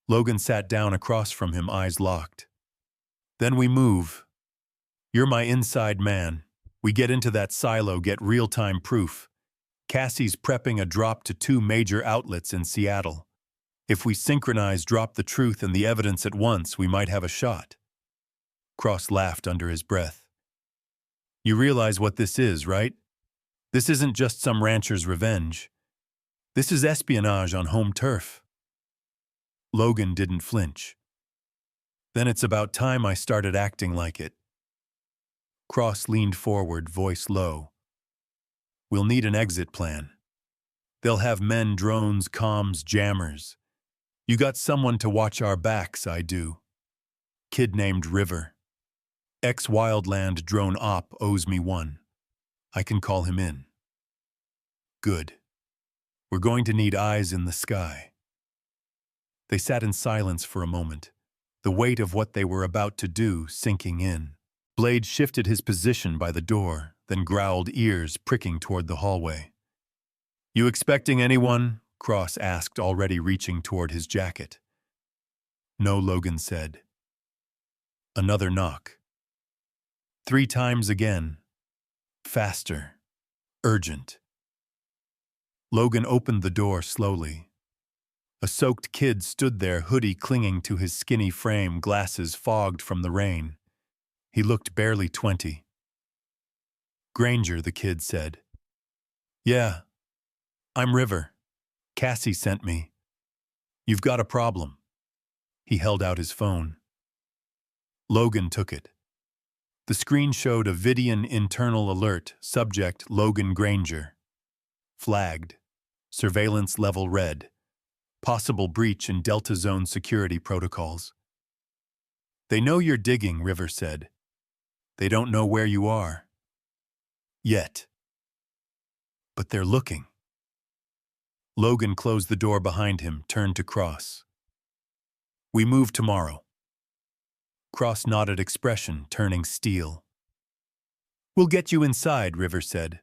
Logan sat down across from him, eyes locked. "Then we move. You're my inside man. We get into that silo, get real-time proof. Cassie's prepping a drop to 2 major outlets in Seattle. If we synchronize, drop the truth and the evidence at once, we might have a shot." Cross laughed under his breath. "You realize what this is, right? This isn't just some rancher's revenge. This is espionage on home turf." Logan didn't flinch. "Then it's about time I started acting like it." Cross leaned forward, voice low. "We'll need an exit plan. They'll have men, drones, comms, jammers. You got someone to watch our backs, I do. Kid named River. Ex-Wildland drone op owes me one. I can call him in." "Good. We're going to need eyes in the sky." They sat in silence for a moment, the weight of what they were about to do sinking in. Blade shifted his position by the door, then growled, ears pricking toward the hallway. "You expecting anyone?" Cross asked, already reaching toward his jacket. "No," Logan said. Another knock. 3 times again. Faster. Urgent. Logan opened the door slowly. A soaked kid stood there, hoodie clinging to his skinny frame, glasses fogged from the rain. He looked barely 20. "Granger," the kid said. "Yeah. I'm River. Cassie sent me. You've got a problem." He held out his phone. Logan took it. The screen showed a Vidian internal alert, subject Logan Granger. Flagged. Surveillance level red. Possible breach in Delta Zone security protocols. "They know you're digging," River said. "They don't know where you are. Yet. But they're looking." Logan closed the door behind him, turned to Cross. "We move tomorrow." Cross nodded, expression turning steel. "We'll get you inside," River said.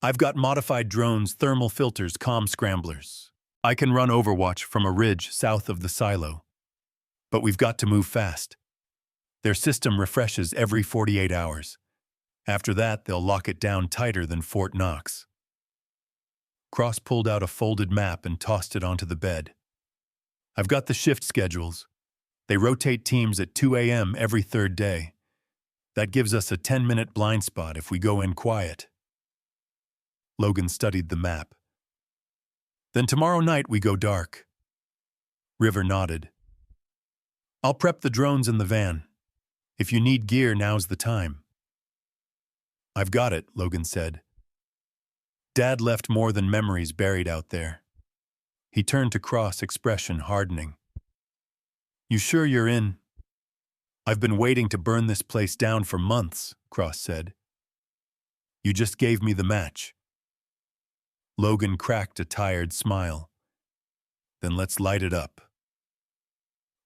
"I've got modified drones, thermal filters, comm scramblers. I can run Overwatch from a ridge south of the silo. But we've got to move fast. Their system refreshes every 48 hours. After that, they'll lock it down tighter than Fort Knox." Cross pulled out a folded map and tossed it onto the bed. "I've got the shift schedules. They rotate teams at 2 a.m. every 3rd day. That gives us a 10-minute blind spot if we go in quiet." Logan studied the map. "Then tomorrow night we go dark." River nodded. I'll prep the drones in the van. If you need gear, now's the time. I've got it, Logan said. Dad left more than memories buried out there. He turned to Cross, expression hardening. You sure you're in? I've been waiting to burn this place down for months, Cross said. You just gave me the match. Logan cracked a tired smile. Then let's light it up.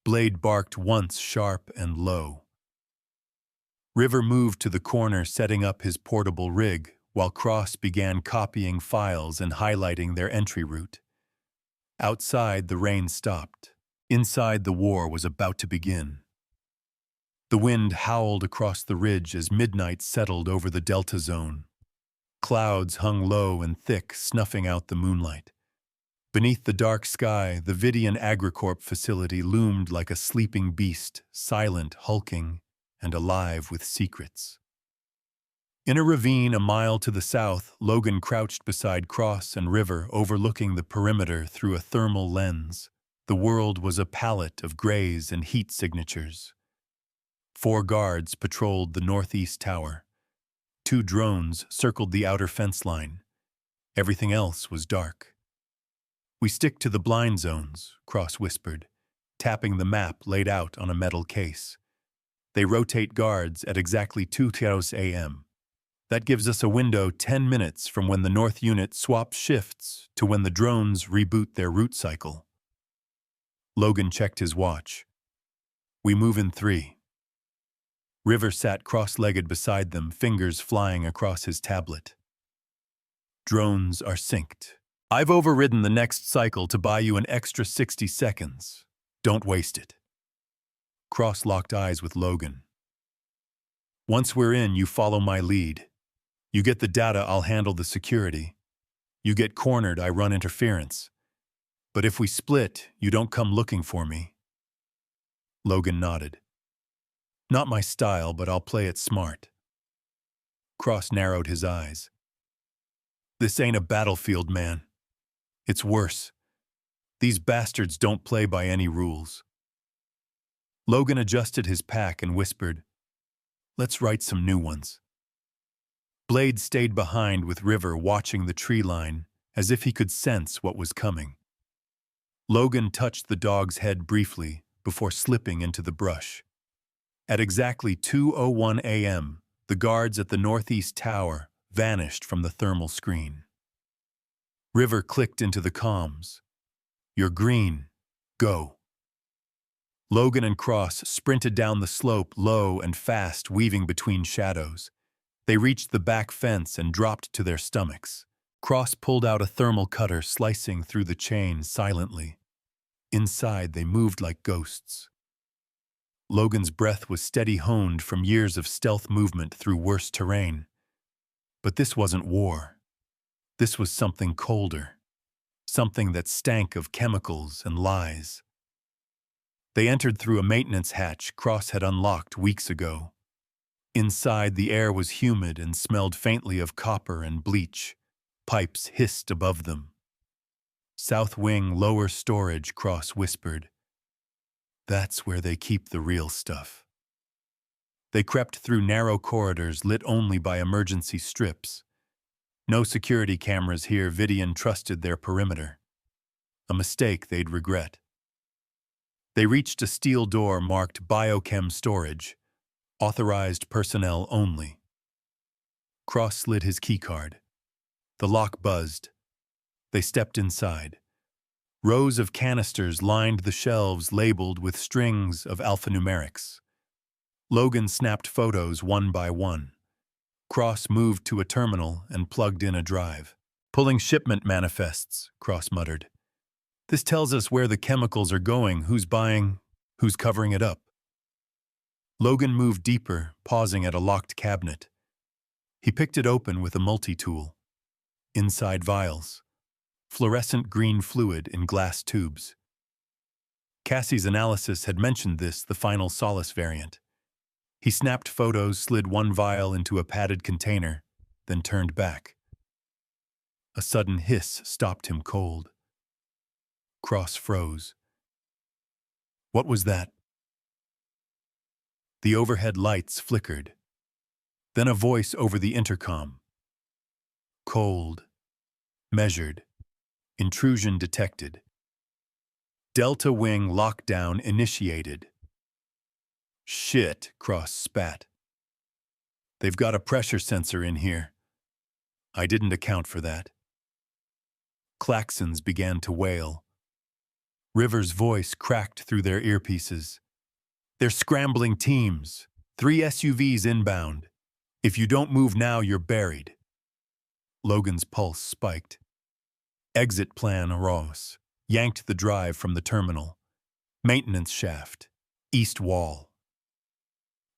Blade barked once, sharp and low. River moved to the corner, setting up his portable rig, while Cross began copying files and highlighting their entry route. Outside, the rain stopped. Inside, the war was about to begin. The wind howled across the ridge as midnight settled over the Delta Zone. Clouds hung low and thick, snuffing out the moonlight. Beneath the dark sky, the Vidian Agricorp facility loomed like a sleeping beast, silent, hulking, and alive with secrets. In a ravine a mile to the south, Logan crouched beside Cross and River, overlooking the perimeter through a thermal lens. The world was a palette of grays and heat signatures. 4 guards patrolled the northeast tower. 2 drones circled the outer fence line. Everything else was dark. We stick to the blind zones, Cross whispered, tapping the map laid out on a metal case. They rotate guards at exactly 2 a.m. That gives us a window 10 minutes from when the North unit swaps shifts to when the drones reboot their route cycle. Logan checked his watch. We move in 3. River sat cross-legged beside them, fingers flying across his tablet. Drones are synced. I've overridden the next cycle to buy you an extra 60 seconds. Don't waste it. Cross locked eyes with Logan. Once we're in, you follow my lead. You get the data, I'll handle the security. You get cornered, I run interference. But if we split, you don't come looking for me. Logan nodded. Not my style, but I'll play it smart. Cross narrowed his eyes. This ain't a battlefield, man. It's worse. These bastards don't play by any rules. Logan adjusted his pack and whispered, Let's write some new ones. Blade stayed behind with River, watching the tree line, as if he could sense what was coming. Logan touched the dog's head briefly before slipping into the brush. At exactly 2:01 a.m., the guards at the northeast tower vanished from the thermal screen. River clicked into the comms. You're green. Go. Logan and Cross sprinted down the slope, low and fast, weaving between shadows. They reached the back fence and dropped to their stomachs. Cross pulled out a thermal cutter, slicing through the chain silently. Inside, they moved like ghosts. Logan's breath was steady, honed from years of stealth movement through worse terrain. But this wasn't war. This was something colder. Something that stank of chemicals and lies. They entered through a maintenance hatch Cross had unlocked weeks ago. Inside, the air was humid and smelled faintly of copper and bleach. Pipes hissed above them. South wing, lower storage, Cross whispered. That's where they keep the real stuff. They crept through narrow corridors lit only by emergency strips. No security cameras here. Vidian trusted their perimeter. A mistake they'd regret. They reached a steel door marked Biochem Storage. Authorized personnel only. Cross slid his keycard. The lock buzzed. They stepped inside. Rows of canisters lined the shelves labeled with strings of alphanumerics. Logan snapped photos one by one. Cross moved to a terminal and plugged in a drive. Pulling shipment manifests, Cross muttered. This tells us where the chemicals are going, who's buying, who's covering it up. Logan moved deeper, pausing at a locked cabinet. He picked it open with a multi-tool. Inside vials. Fluorescent green fluid in glass tubes. Cassie's analysis had mentioned this, the final Solace variant. He snapped photos, slid one vial into a padded container, then turned back. A sudden hiss stopped him cold. Cross froze. What was that? The overhead lights flickered. Then a voice over the intercom. Cold. Measured. Intrusion detected. Delta Wing lockdown initiated. Shit, Cross spat. They've got a pressure sensor in here. I didn't account for that. Klaxons began to wail. River's voice cracked through their earpieces. They're scrambling teams. 3 SUVs inbound. If you don't move now, you're buried. Logan's pulse spiked. Exit plan Ross. Yanked the drive from the terminal. Maintenance shaft. East wall.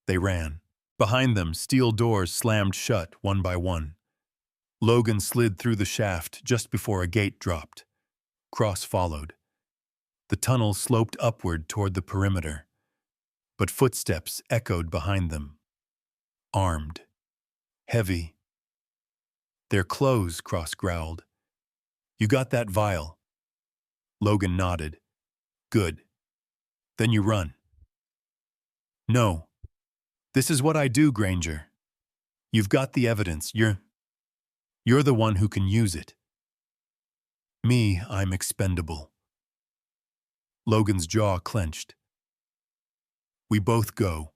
They ran. Behind them, steel doors slammed shut one by one. Logan slid through the shaft just before a gate dropped. Cross followed. The tunnel sloped upward toward the perimeter, but footsteps echoed behind them. Armed. Heavy. Their clothes, Cross growled. You got that vial? Logan nodded. Good. Then you run. No. This is what I do, Granger. You've got the evidence. You're the one who can use it. Me, I'm expendable. Logan's jaw clenched. We both go.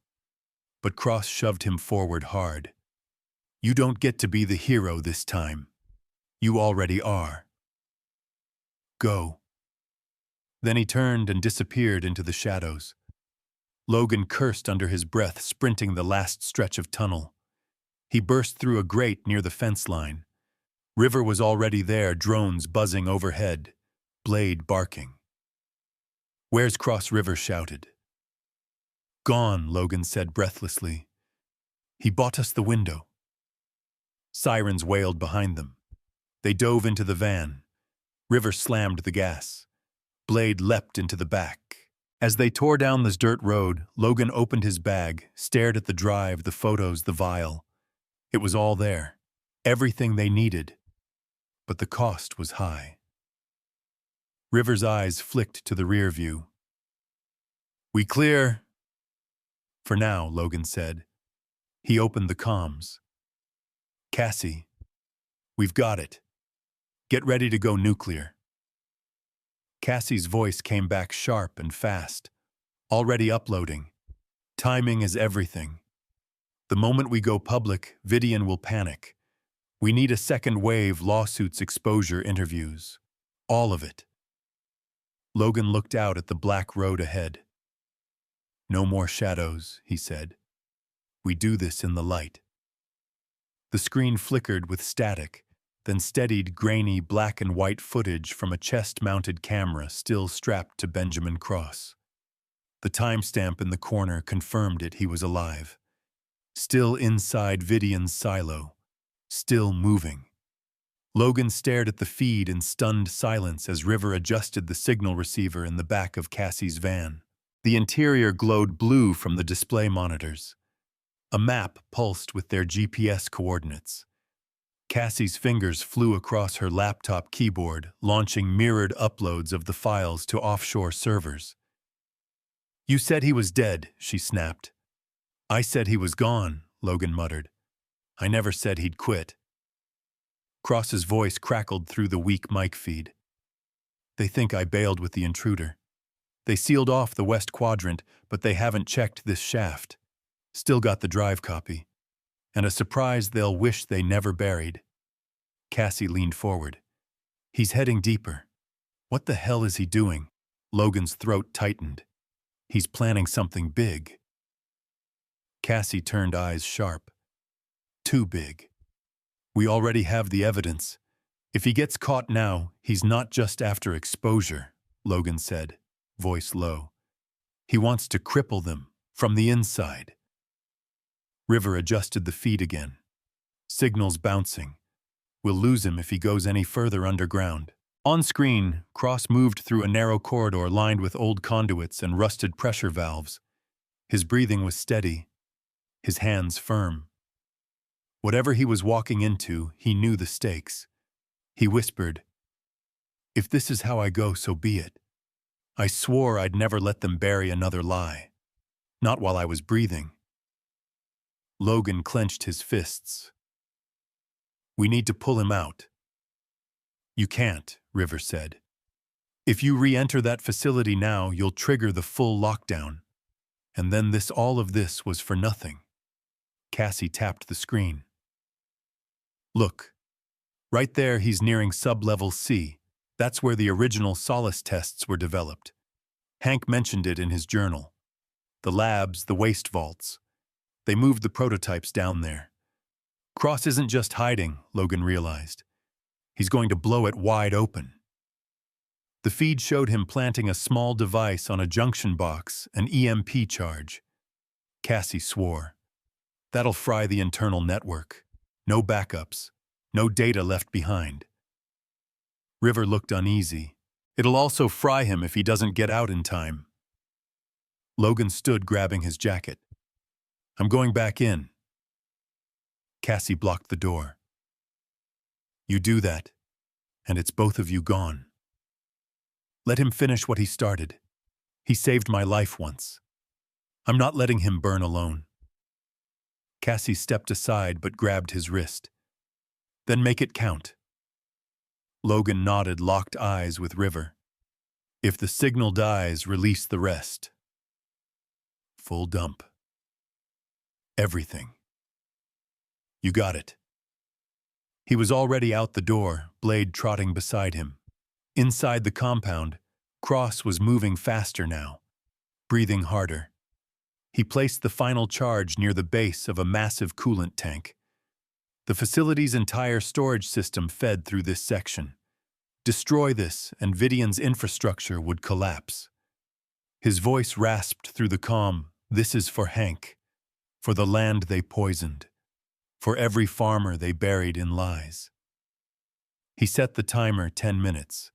But Cross shoved him forward hard. You don't get to be the hero this time. You already are. Go. Then he turned and disappeared into the shadows. Logan cursed under his breath, sprinting the last stretch of tunnel. He burst through a grate near the fence line. River was already there, drones buzzing overhead, Blade barking. Where's Cross? River shouted. Gone, Logan said breathlessly. He bought us the window. Sirens wailed behind them. They dove into the van. River slammed the gas. Blade leapt into the back. As they tore down this dirt road, Logan opened his bag, stared at the drive, the photos, the vial. It was all there. Everything they needed. But the cost was high. River's eyes flicked to the rear view. We clear. For now, Logan said. He opened the comms. Cassie, we've got it. Get ready to go nuclear. Cassie's voice came back sharp and fast. Already uploading. Timing is everything. The moment we go public, Vidian will panic. We need a second wave, lawsuits, exposure, interviews. All of it. Logan looked out at the black road ahead. No more shadows, he said. We do this in the light. The screen flickered with static, then steadied grainy black and white footage from a chest-mounted camera still strapped to Benjamin Cross. The timestamp in the corner confirmed it. He was alive. Still inside Vidian's silo. Still moving. Logan stared at the feed in stunned silence as River adjusted the signal receiver in the back of Cassie's van. The interior glowed blue from the display monitors. A map pulsed with their GPS coordinates. Cassie's fingers flew across her laptop keyboard, launching mirrored uploads of the files to offshore servers. You said he was dead, she snapped. I said he was gone, Logan muttered. I never said he'd quit. Cross's voice crackled through the weak mic feed. They think I bailed with the intruder. They sealed off the west quadrant, but they haven't checked this shaft. Still got the drive copy. And a surprise they'll wish they never buried. Cassie leaned forward. He's heading deeper. What the hell is he doing? Logan's throat tightened. He's planning something big. Cassie turned eyes sharp. Too big. We already have the evidence. If he gets caught now, he's not just after exposure, Logan said, voice low. He wants to cripple them from the inside. River adjusted the feed again. Signals bouncing. We'll lose him if he goes any further underground. On screen, Cross moved through a narrow corridor lined with old conduits and rusted pressure valves. His breathing was steady, his hands firm. Whatever he was walking into, he knew the stakes. He whispered, If this is how I go, so be it. I swore I'd never let them bury another lie. Not while I was breathing. Logan clenched his fists. We need to pull him out. You can't, River said. If you re-enter that facility now, you'll trigger the full lockdown. And then all of this was for nothing. Cassie tapped the screen. Look. Right there, he's nearing sub-level C. That's where the original Solace tests were developed. Hank mentioned it in his journal. The labs, the waste vaults. They moved the prototypes down there. Cross isn't just hiding, Logan realized. He's going to blow it wide open. The feed showed him planting a small device on a junction box, an EMP charge. Cassie swore. That'll fry the internal network. No backups. No data left behind. River looked uneasy. It'll also fry him if he doesn't get out in time. Logan stood grabbing his jacket. I'm going back in. Cassie blocked the door. You do that, and it's both of you gone. Let him finish what he started. He saved my life once. I'm not letting him burn alone. Cassie stepped aside but grabbed his wrist. Then make it count. Logan nodded, locked eyes with River. If the signal dies, release the rest. Full dump. Everything. You got it. He was already out the door, Blade trotting beside him. Inside the compound, Cross was moving faster now, breathing harder. He placed the final charge near the base of a massive coolant tank. The facility's entire storage system fed through this section. Destroy this, and Vidian's infrastructure would collapse. His voice rasped through the comm. This is for Hank, for the land they poisoned, for every farmer they buried in lies. He set the timer 10 minutes.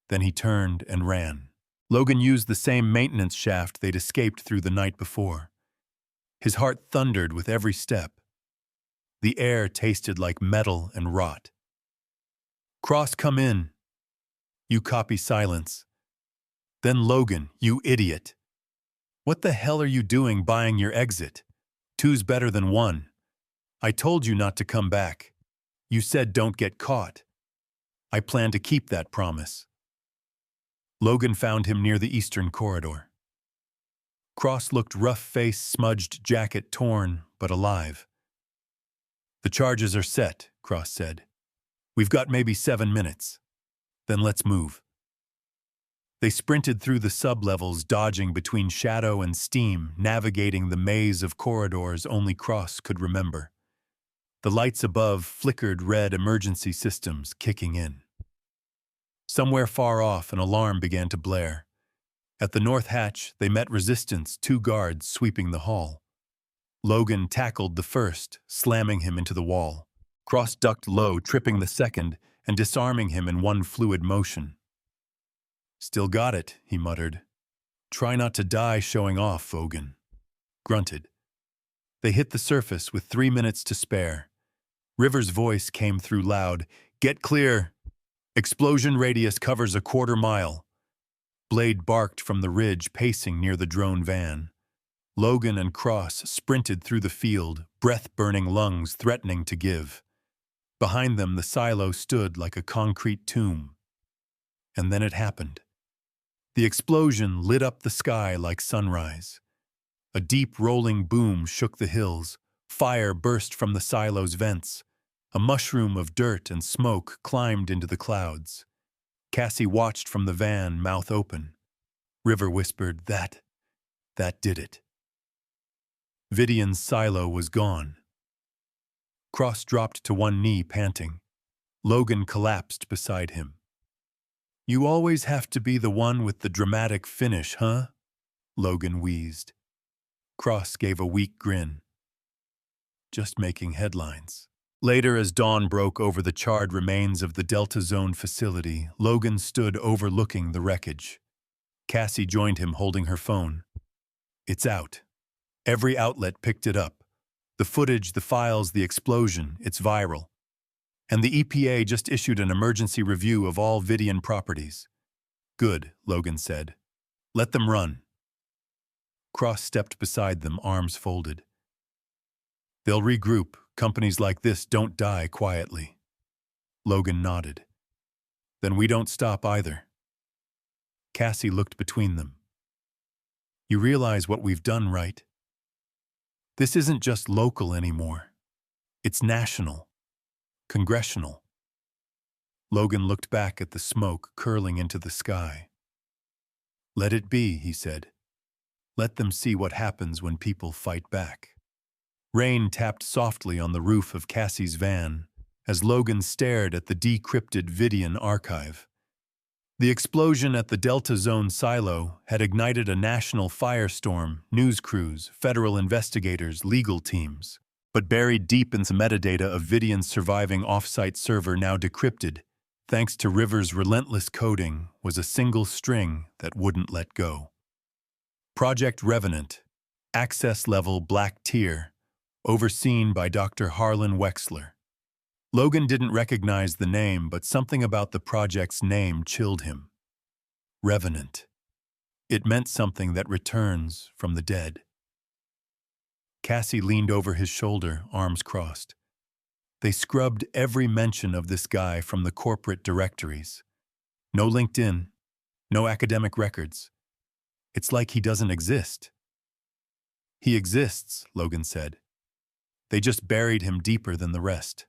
Then he turned and ran. Logan used the same maintenance shaft they'd escaped through the night before. His heart thundered with every step. The air tasted like metal and rot. Cross, come in. You copy silence. Then Logan, you idiot. What the hell are you doing buying your exit? 2's better than 1. I told you not to come back. You said don't get caught. I plan to keep that promise. Logan found him near the eastern corridor. Cross looked rough-faced, smudged jacket torn, but alive. The charges are set, Cross said. We've got maybe 7 minutes. Then let's move. They sprinted through the sub-levels, dodging between shadow and steam, navigating the maze of corridors only Cross could remember. The lights above flickered red emergency systems kicking in. Somewhere far off, an alarm began to blare. At the north hatch, they met resistance, 2 guards sweeping the hall. Logan tackled the first, slamming him into the wall. Cross ducked low, tripping the second, and disarming him in one fluid motion. Still got it, he muttered. Try not to die showing off, Fogan. Grunted. They hit the surface with 3 minutes to spare. River's voice came through loud. Get clear. Explosion radius covers a 1/4 mile. Blade barked from the ridge, pacing near the drone van. Logan and Cross sprinted through the field, breath-burning lungs threatening to give. Behind them, the silo stood like a concrete tomb. And then it happened. The explosion lit up the sky like sunrise. A deep rolling boom shook the hills. Fire burst from the silo's vents. A mushroom of dirt and smoke climbed into the clouds. Cassie watched from the van, mouth open. River whispered, That did it. Vidian's silo was gone. Cross dropped to one knee, panting. Logan collapsed beside him. You always have to be the one with the dramatic finish, huh? Logan wheezed. Cross gave a weak grin. Just making headlines. Later, as dawn broke over the charred remains of the Delta Zone facility, Logan stood overlooking the wreckage. Cassie joined him, holding her phone. It's out. Every outlet picked it up. The footage, the files, the explosion, it's viral. And the EPA just issued an emergency review of all Vidian properties. Good, Logan said. Let them run. Cross stepped beside them, arms folded. They'll regroup. Companies like this don't die quietly. Logan nodded. Then we don't stop either. Cassie looked between them. You realize what we've done, right? This isn't just local anymore. It's national. Congressional. Logan looked back at the smoke curling into the sky. Let it be, he said. Let them see what happens when people fight back. Rain tapped softly on the roof of Cassie's van as Logan stared at the decrypted Vidian archive. The explosion at the Delta Zone silo had ignited a national firestorm, news crews, federal investigators, legal teams. But buried deep in the metadata of Vidian's surviving off-site server now decrypted, thanks to River's relentless coding, was a single string that wouldn't let go. Project Revenant, access level black tier, overseen by Dr. Harlan Wexler. Logan didn't recognize the name, but something about the project's name chilled him. Revenant. It meant something that returns from the dead. Cassie leaned over his shoulder, arms crossed. They scrubbed every mention of this guy from the corporate directories. No LinkedIn, no academic records. It's like he doesn't exist. He exists, Logan said. They just buried him deeper than the rest.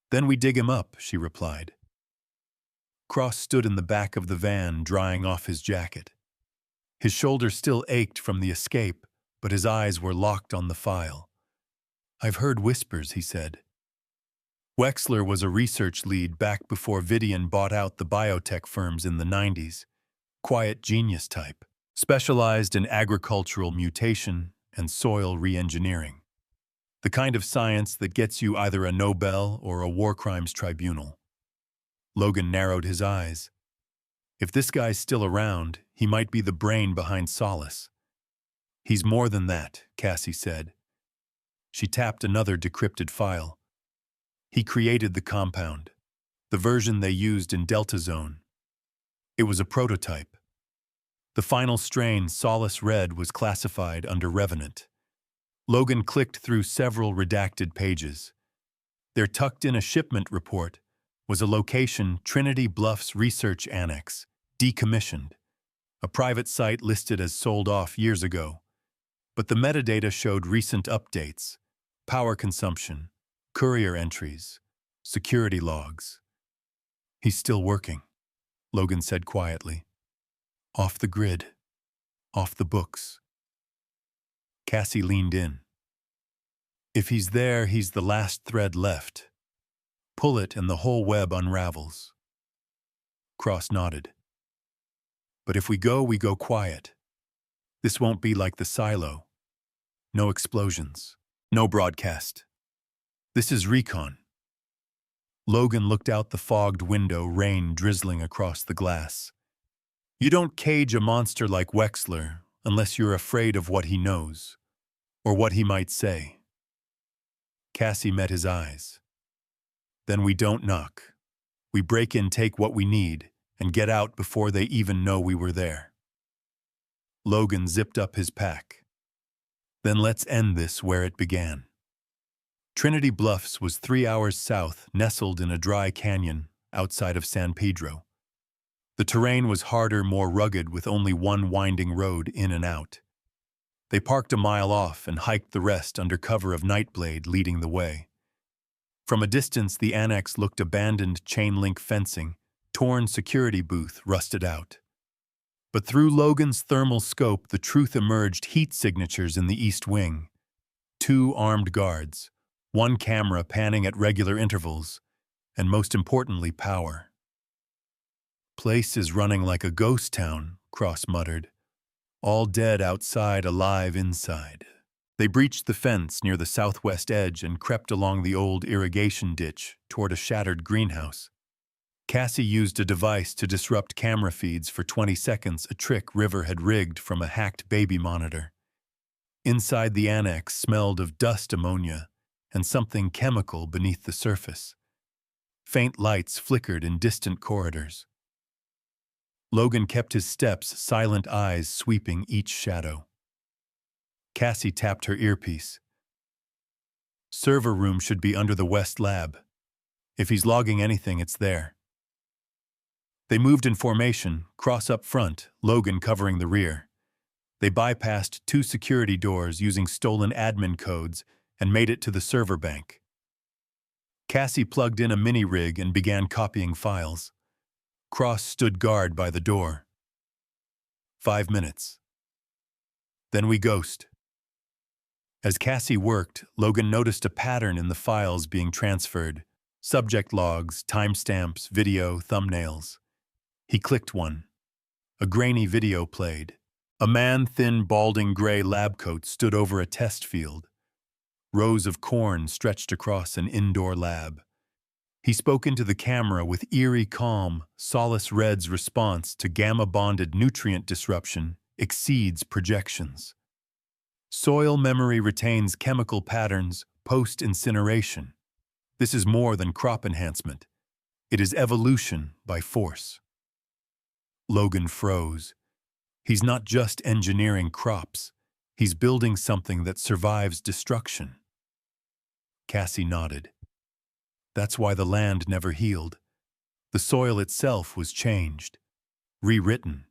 Then we dig him up, she replied. Cross stood in the back of the van, drying off his jacket. His shoulder still ached from the escape, but his eyes were locked on the file. I've heard whispers, he said. Wexler was a research lead back before Vidian bought out the biotech firms in the 90s. Quiet genius type, specialized in agricultural mutation and soil re-engineering. The kind of science that gets you either a Nobel or a war crimes tribunal. Logan narrowed his eyes. If this guy's still around, he might be the brain behind Solace. He's more than that, Cassie said. She tapped another decrypted file. He created the compound, the version they used in Delta Zone. It was a prototype. The final strain, Solace Red, was classified under Revenant. Logan clicked through several redacted pages. There, tucked in a shipment report, was a location, Trinity Bluffs Research Annex, decommissioned, a private site listed as sold off years ago. But the metadata showed recent updates, power consumption, courier entries, security logs. He's still working, Logan said quietly. Off the grid, off the books. Cassie leaned in. If he's there, he's the last thread left. Pull it and the whole web unravels. Cross nodded. But if we go quiet. This won't be like the silo. No explosions. No broadcast. This is recon. Logan looked out the fogged window, rain drizzling across the glass. You don't cage a monster like Wexler unless you're afraid of what he knows, or what he might say. Cassie met his eyes. Then we don't knock. We break in, take what we need, and get out before they even know we were there. Logan zipped up his pack. Then let's end this where it began. Trinity Bluffs was 3 hours south, nestled in a dry canyon outside of San Pedro. The terrain was harder, more rugged, with only one winding road in and out. They parked a mile off and hiked the rest under cover of Nightblade leading the way. From a distance, the annex looked abandoned, chain-link fencing, torn security booth rusted out. But through Logan's thermal scope, the truth emerged: heat signatures in the east wing. 2 armed guards, 1 camera panning at regular intervals, and most importantly, power. Place is running like a ghost town, Cross muttered. All dead outside, alive inside. They breached the fence near the southwest edge and crept along the old irrigation ditch toward a shattered greenhouse. Cassie used a device to disrupt camera feeds for 20 seconds, a trick River had rigged from a hacked baby monitor. Inside, the annex smelled of dust, ammonia, and something chemical beneath the surface. Faint lights flickered in distant corridors. Logan kept his steps, silent eyes sweeping each shadow. Cassie tapped her earpiece. Server room should be under the West Lab. If he's logging anything, it's there. They moved in formation, cross up front, Logan covering the rear. They bypassed 2 security doors using stolen admin codes and made it to the server bank. Cassie plugged in a mini-rig and began copying files. Cross stood guard by the door. 5 minutes. Then we ghost. As Cassie worked, Logan noticed a pattern in the files being transferred. Subject logs, timestamps, video, thumbnails. He clicked one. A grainy video played. A man, thin, balding gray lab coat stood over a test field. Rows of corn stretched across an indoor lab. He spoke into the camera with eerie calm. Solace Red's response to gamma-bonded nutrient disruption exceeds projections. Soil memory retains chemical patterns post-incineration. This is more than crop enhancement. It is evolution by force. Logan froze. He's not just engineering crops. He's building something that survives destruction. Cassie nodded. That's why the land never healed. The soil itself was changed, rewritten.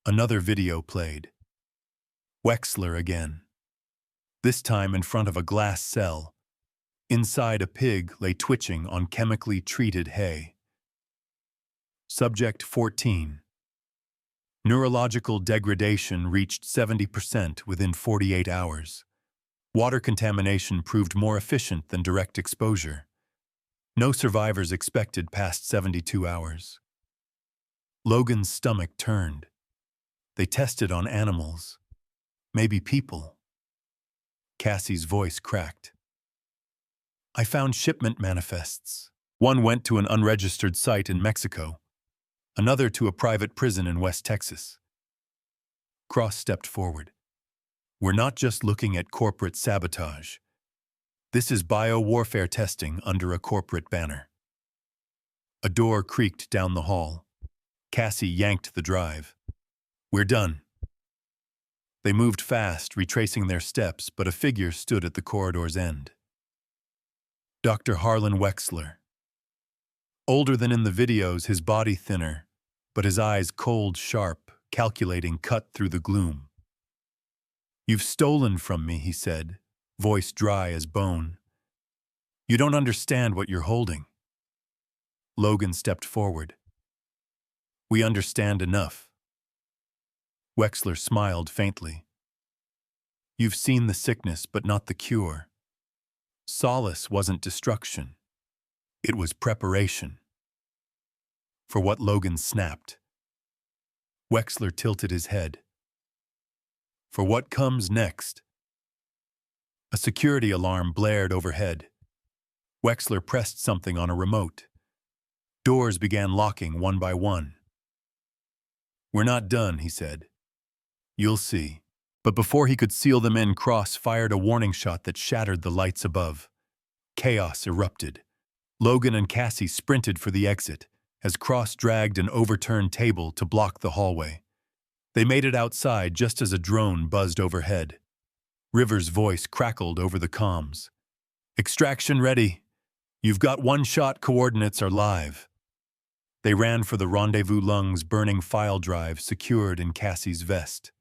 Another video played. Wexler again. This time in front of a glass cell. Inside, a pig lay twitching on chemically treated hay. Subject 14. Neurological degradation reached 70% within 48 hours. Water contamination proved more efficient than direct exposure. No survivors expected past 72 hours. Logan's stomach turned. They tested on animals. Maybe people. Cassie's voice cracked. I found shipment manifests. One went to an unregistered site in Mexico. Another to a private prison in West Texas. Cross stepped forward. We're not just looking at corporate sabotage. This is biowarfare testing under a corporate banner. A door creaked down the hall. Cassie yanked the drive. We're done. They moved fast, retracing their steps, but a figure stood at the corridor's end. Dr. Harlan Wexler. Older than in the videos, his body thinner, but his eyes cold, sharp, calculating, cut through the gloom. You've stolen from me, he said, voice dry as bone. You don't understand what you're holding. Logan stepped forward. We understand enough. Wexler smiled faintly. You've seen the sickness, but not the cure. Solace wasn't destruction. It was preparation. For what Logan snapped. Wexler tilted his head. For what comes next? A security alarm blared overhead. Wexler pressed something on a remote. Doors began locking one by one. We're not done, he said. You'll see. But before he could seal them in, Cross fired a warning shot that shattered the lights above. Chaos erupted. Logan and Cassie sprinted for the exit as Cross dragged an overturned table to block the hallway. They made it outside just as a drone buzzed overhead. Rivers' voice crackled over the comms. Extraction ready. You've got 1 shot, coordinates are live. They ran for the Rendezvous Lungs burning file drive secured in Cassie's vest.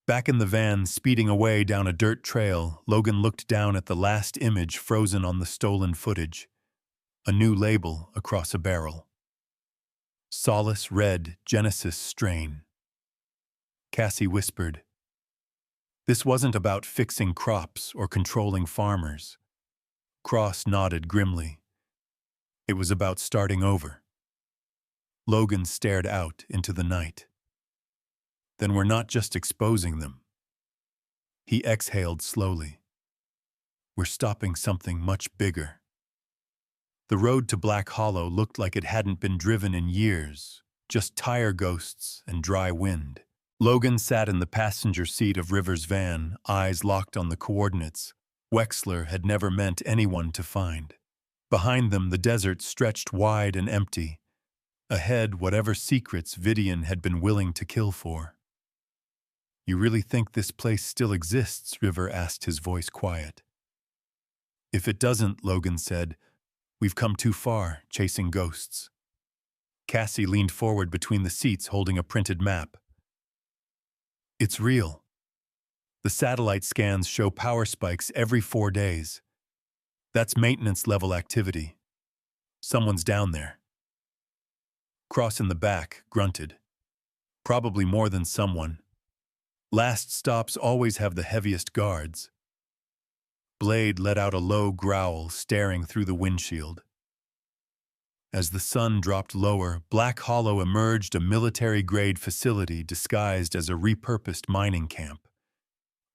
Back in the van, speeding away down a dirt trail, Logan looked down at the last image frozen on the stolen footage. A new label across a barrel. Solace Red Genesis Strain. Cassie whispered. This wasn't about fixing crops or controlling farmers. Cross nodded grimly. It was about starting over. Logan stared out into the night. Then we're not just exposing them. He exhaled slowly. We're stopping something much bigger. The road to Black Hollow looked like it hadn't been driven in years, just tire ghosts and dry wind. Logan sat in the passenger seat of Rivers' van, eyes locked on the coordinates Wexler had never meant anyone to find. Behind them, the desert stretched wide and empty. Ahead, whatever secrets Vidian had been willing to kill for. You really think this place still exists? River asked, his voice quiet. If it doesn't, Logan said, we've come too far, chasing ghosts. Cassie leaned forward between the seats holding a printed map. It's real. The satellite scans show power spikes every 4 days. That's maintenance-level activity. Someone's down there. Cross in the back grunted. Probably more than someone. Last stops always have the heaviest guards. Blade let out a low growl, staring through the windshield. As the sun dropped lower, Black Hollow emerged, a military-grade facility disguised as a repurposed mining camp.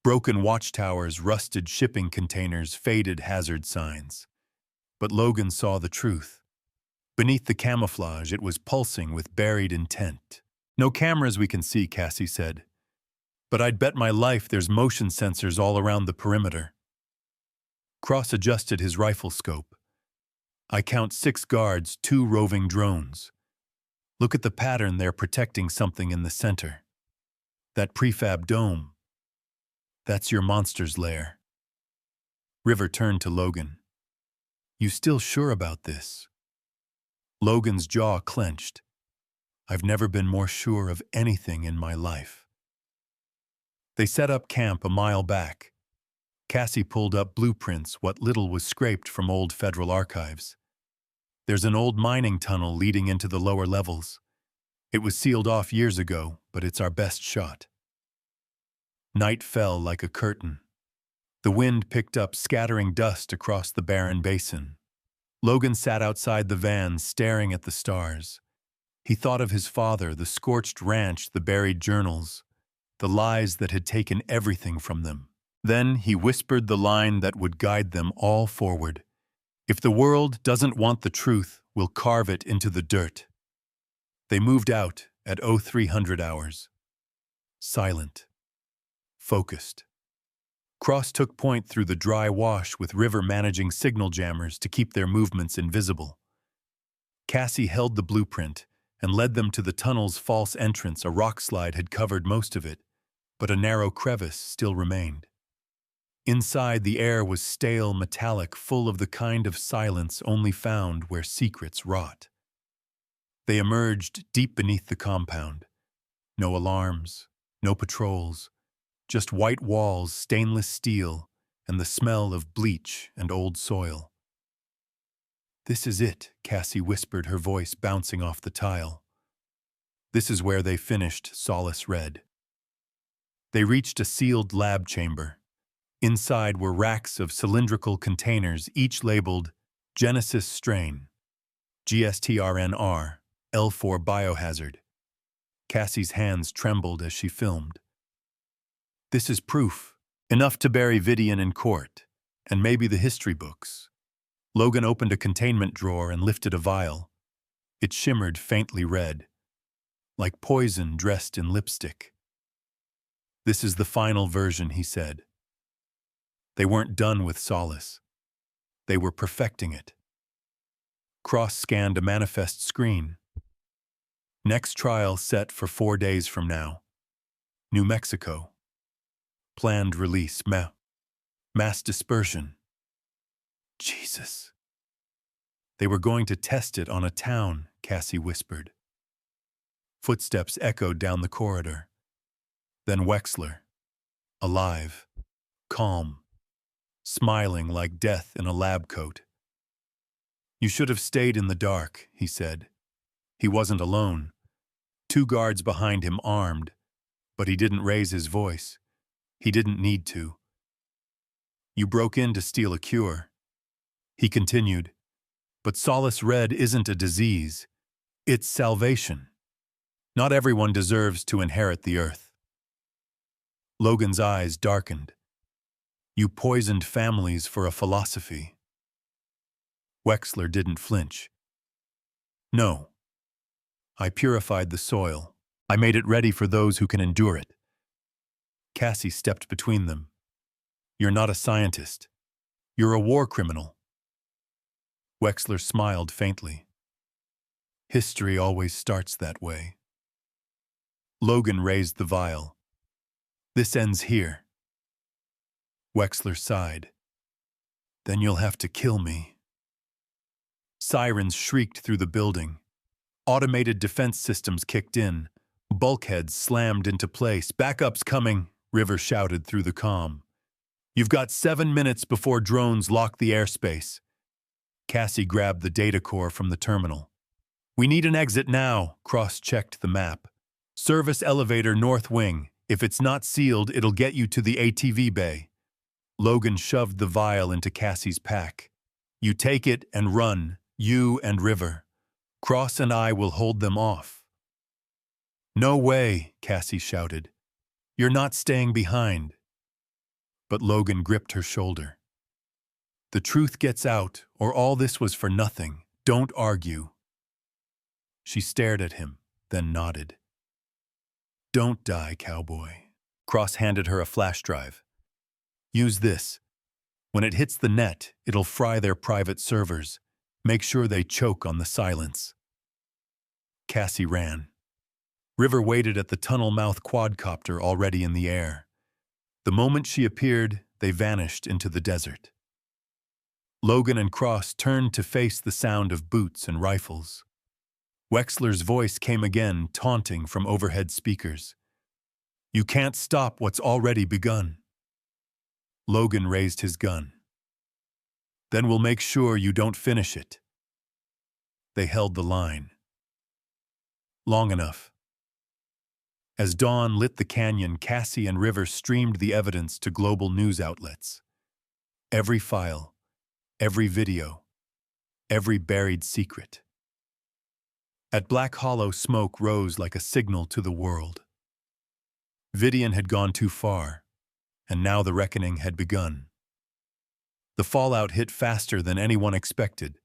Broken watchtowers, rusted shipping containers, faded hazard signs. But Logan saw the truth. Beneath the camouflage, it was pulsing with buried intent. No cameras we can see, Cassie said. But I'd bet my life there's motion sensors all around the perimeter. Cross adjusted his rifle scope. I count 6 guards, 2 roving drones. Look at the pattern, they're protecting something in the center. That prefab dome. That's your monster's lair. River turned to Logan. You still sure about this? Logan's jaw clenched. I've never been more sure of anything in my life. They set up camp a mile back. Cassie pulled up blueprints, what little was scraped from old federal archives. There's an old mining tunnel leading into the lower levels. It was sealed off years ago, but it's our best shot. Night fell like a curtain. The wind picked up, scattering dust across the barren basin. Logan sat outside the van, staring at the stars. He thought of his father, the scorched ranch, the buried journals, the lies that had taken everything from them. Then he whispered the line that would guide them all forward. If the world doesn't want the truth, we'll carve it into the dirt. They moved out at 0300 hours. Silent. Focused. Cross took point through the dry wash, with River managing signal jammers to keep their movements invisible. Cassie held the blueprint and led them to the tunnel's false entrance. A rock slide had covered most of it, but a narrow crevice still remained. Inside, the air was stale, metallic, full of the kind of silence only found where secrets rot. They emerged deep beneath the compound. No alarms, no patrols, just white walls, stainless steel, and the smell of bleach and old soil. This is it, Cassie whispered, her voice bouncing off the tile. This is where they finished, Solace read. They reached a sealed lab chamber. Inside were racks of cylindrical containers, each labeled Genesis Strain, GSTRNR, L4 Biohazard. Cassie's hands trembled as she filmed. This is proof, enough to bury Vidian in court, and maybe the history books. Logan opened a containment drawer and lifted a vial. It shimmered faintly red, like poison dressed in lipstick. This is the final version, he said. They weren't done with Solace. They were perfecting it. Cross scanned a manifest screen. Next trial set for 4 days from now. New Mexico. Planned release, mass dispersion. Jesus. They were going to test it on a town, Cassie whispered. Footsteps echoed down the corridor. Then Wexler. Alive. Calm. Smiling like death in a lab coat. You should have stayed in the dark, he said. He wasn't alone. 2 guards behind him, armed, but he didn't raise his voice. He didn't need to. You broke in to steal a cure. He continued, but Solace Red isn't a disease. It's salvation. Not everyone deserves to inherit the earth. Logan's eyes darkened. You poisoned families for a philosophy. Wexler didn't flinch. No. I purified the soil. I made it ready for those who can endure it. Cassie stepped between them. You're not a scientist. You're a war criminal. Wexler smiled faintly. History always starts that way. Logan raised the vial. This ends here. Wexler sighed. Then you'll have to kill me. Sirens shrieked through the building. Automated defense systems kicked in. Bulkheads slammed into place. Backup's coming, River shouted through the comm. You've got 7 minutes before drones lock the airspace. Cassie grabbed the data core from the terminal. We need an exit now, cross-checked the map. Service elevator north wing. If it's not sealed, it'll get you to the ATV bay. Logan shoved the vial into Cassie's pack. You take it and run, you and River. Cross and I will hold them off. No way, Cassie shouted. You're not staying behind. But Logan gripped her shoulder. The truth gets out, or all this was for nothing. Don't argue. She stared at him, then nodded. Don't die, cowboy. Cross handed her a flash drive. Use this. When it hits the net, it'll fry their private servers. Make sure they choke on the silence. Cassie ran. River waited at the tunnel mouth quadcopter already in the air. The moment she appeared, they vanished into the desert. Logan and Cross turned to face the sound of boots and rifles. Wexler's voice came again, taunting from overhead speakers. You can't stop what's already begun. Logan raised his gun. Then we'll make sure you don't finish it. They held the line. Long enough. As dawn lit the canyon, Cassie and River streamed the evidence to global news outlets. Every file, every video, every buried secret. At Black Hollow, smoke rose like a signal to the world. Vidian had gone too far, and now the reckoning had begun. The fallout hit faster than anyone expected.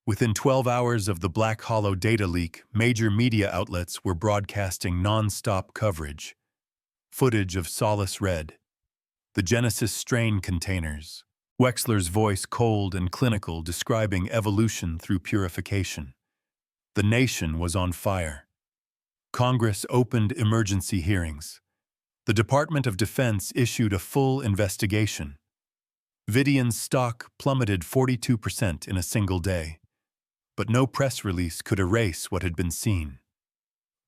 Within 12 hours of the Black Hollow data leak, major media outlets were broadcasting non-stop coverage. Footage of Solace Red, the Genesis strain containers, Wexler's voice cold and clinical describing evolution through purification. The nation was on fire. Congress opened emergency hearings. The Department of Defense issued a full investigation. Vidian's stock plummeted 42% in a single day. But no press release could erase what had been seen.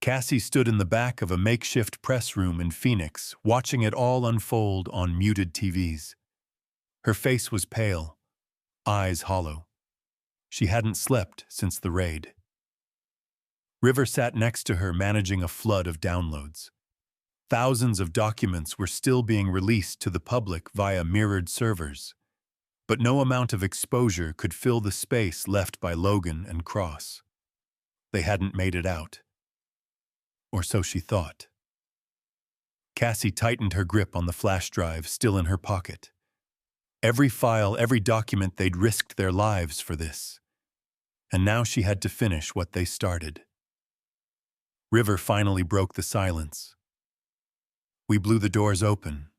Cassie stood in the back of a makeshift press room in Phoenix, watching it all unfold on muted TVs. Her face was pale, eyes hollow. She hadn't slept since the raid. River sat next to her, managing a flood of downloads. Thousands of documents were still being released to the public via mirrored servers. But no amount of exposure could fill the space left by Logan and Cross. They hadn't made it out. Or so she thought. Cassie tightened her grip on the flash drive still in her pocket. Every file, every document, they'd risked their lives for this. And now she had to finish what they started. River finally broke the silence. We blew the doors open.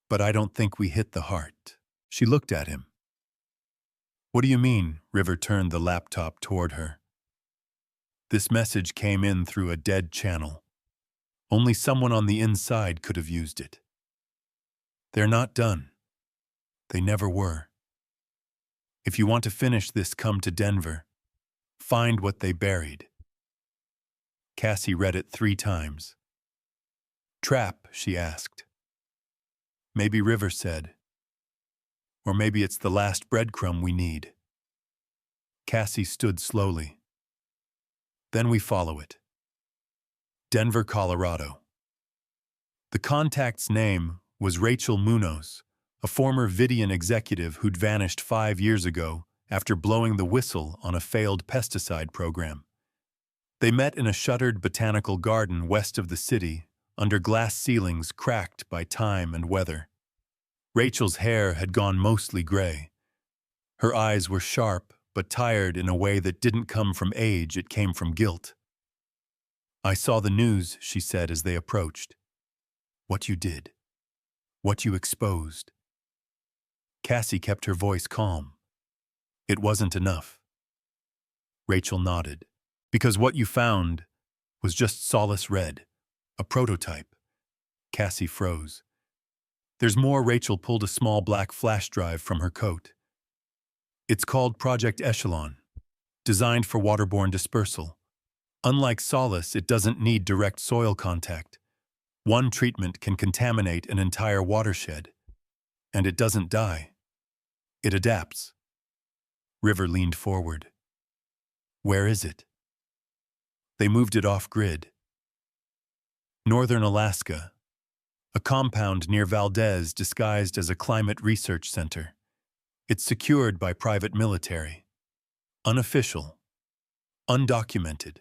But I don't think we hit the heart. She looked at him. What do you mean? River turned the laptop toward her. This message came in through a dead channel. Only someone on the inside could have used it. They're not done. They never were. If you want to finish this, come to Denver. Find what they buried. Cassie read it 3 times. Trap, she asked. Maybe River said. Or maybe it's the last breadcrumb we need. Cassie stood slowly. Then we follow it. Denver, Colorado. The contact's name was Rachel Munoz, a former Vidian executive who'd vanished 5 years ago after blowing the whistle on a failed pesticide program. They met in a shuttered botanical garden west of the city, under glass ceilings cracked by time and weather. Rachel's hair had gone mostly gray. Her eyes were sharp, but tired in a way that didn't come from age, it came from guilt. I saw the news, she said as they approached. What you did. What you exposed. Cassie kept her voice calm. It wasn't enough. Rachel nodded. Because what you found was just Solace Red, a prototype. Cassie froze. There's more. Rachel pulled a small black flash drive from her coat. It's called Project Echelon, designed for waterborne dispersal. Unlike Solace, it doesn't need direct soil contact. One treatment can contaminate an entire watershed. And it doesn't die. It adapts. River leaned forward. Where is it? They moved it off-grid. Northern Alaska. A compound near Valdez disguised as a climate research center. It's secured by private military. Unofficial. Undocumented.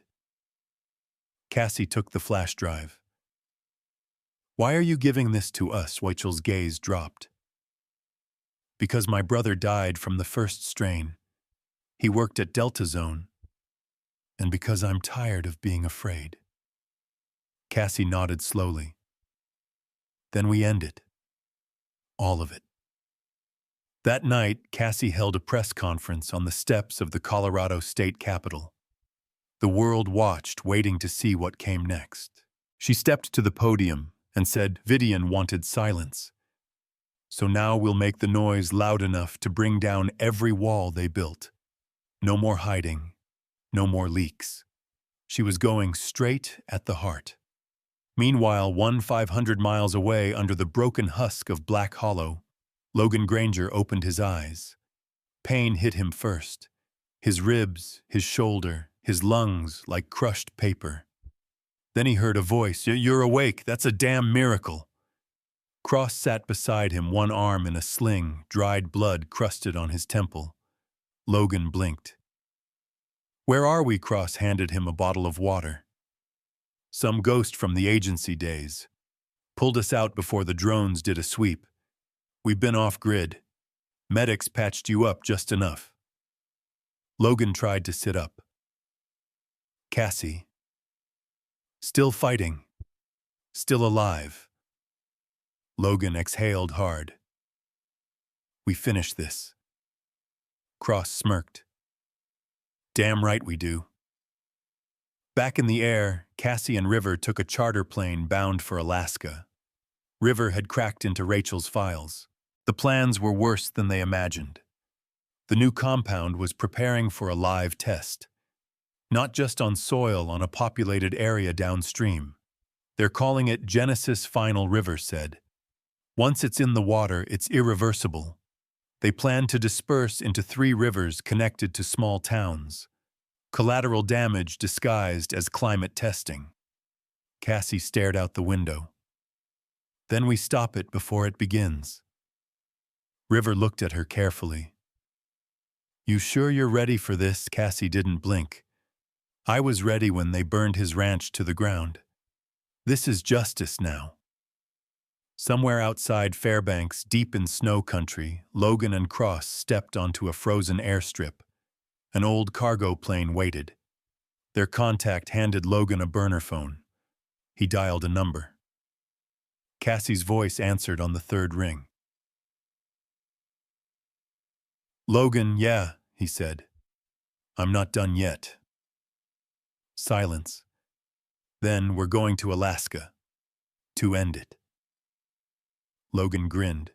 Cassie took the flash drive. Why are you giving this to us? Rachel's gaze dropped. Because my brother died from the first strain. He worked at Delta Zone. And because I'm tired of being afraid. Cassie nodded slowly. Then we end it. All of it. That night, Cassie held a press conference on the steps of the Colorado State Capitol. The world watched, waiting to see what came next. She stepped to the podium and said Vidian wanted silence. So now we'll make the noise loud enough to bring down every wall they built. No more hiding. No more leaks. She was going straight at the heart. Meanwhile, 500 miles away under the broken husk of Black Hollow, Logan Granger opened his eyes. Pain hit him first. His ribs, his shoulder, his lungs like crushed paper. Then he heard a voice. You're awake. That's a damn miracle. Cross sat beside him, one arm in a sling, dried blood crusted on his temple. Logan blinked. Where are we? Cross handed him a bottle of water. Some ghost from the agency days. Pulled us out before the drones did a sweep. We've been off-grid. Medics patched you up just enough. Logan tried to sit up. Cassie. Still fighting. Still alive. Logan exhaled hard. We finished this. Cross smirked. Damn right we do. Back in the air, Cassie and River took a charter plane bound for Alaska. River had cracked into Rachel's files. The plans were worse than they imagined. The new compound was preparing for a live test. Not just on soil on a populated area downstream. They're calling it Genesis Final, River said. Once it's in the water, it's irreversible. They plan to disperse into 3 rivers connected to small towns. Collateral damage disguised as climate testing. Cassie stared out the window. Then we stop it before it begins. River looked at her carefully. You sure you're ready for this? Cassie didn't blink. I was ready when they burned his ranch to the ground. This is justice now. Somewhere outside Fairbanks, deep in snow country, Logan and Cross stepped onto a frozen airstrip. An old cargo plane waited. Their contact handed Logan a burner phone. He dialed a number. Cassie's voice answered on the 3rd ring. Logan, yeah, he said. I'm not done yet. Silence. Then we're going to Alaska. To end it. Logan grinned.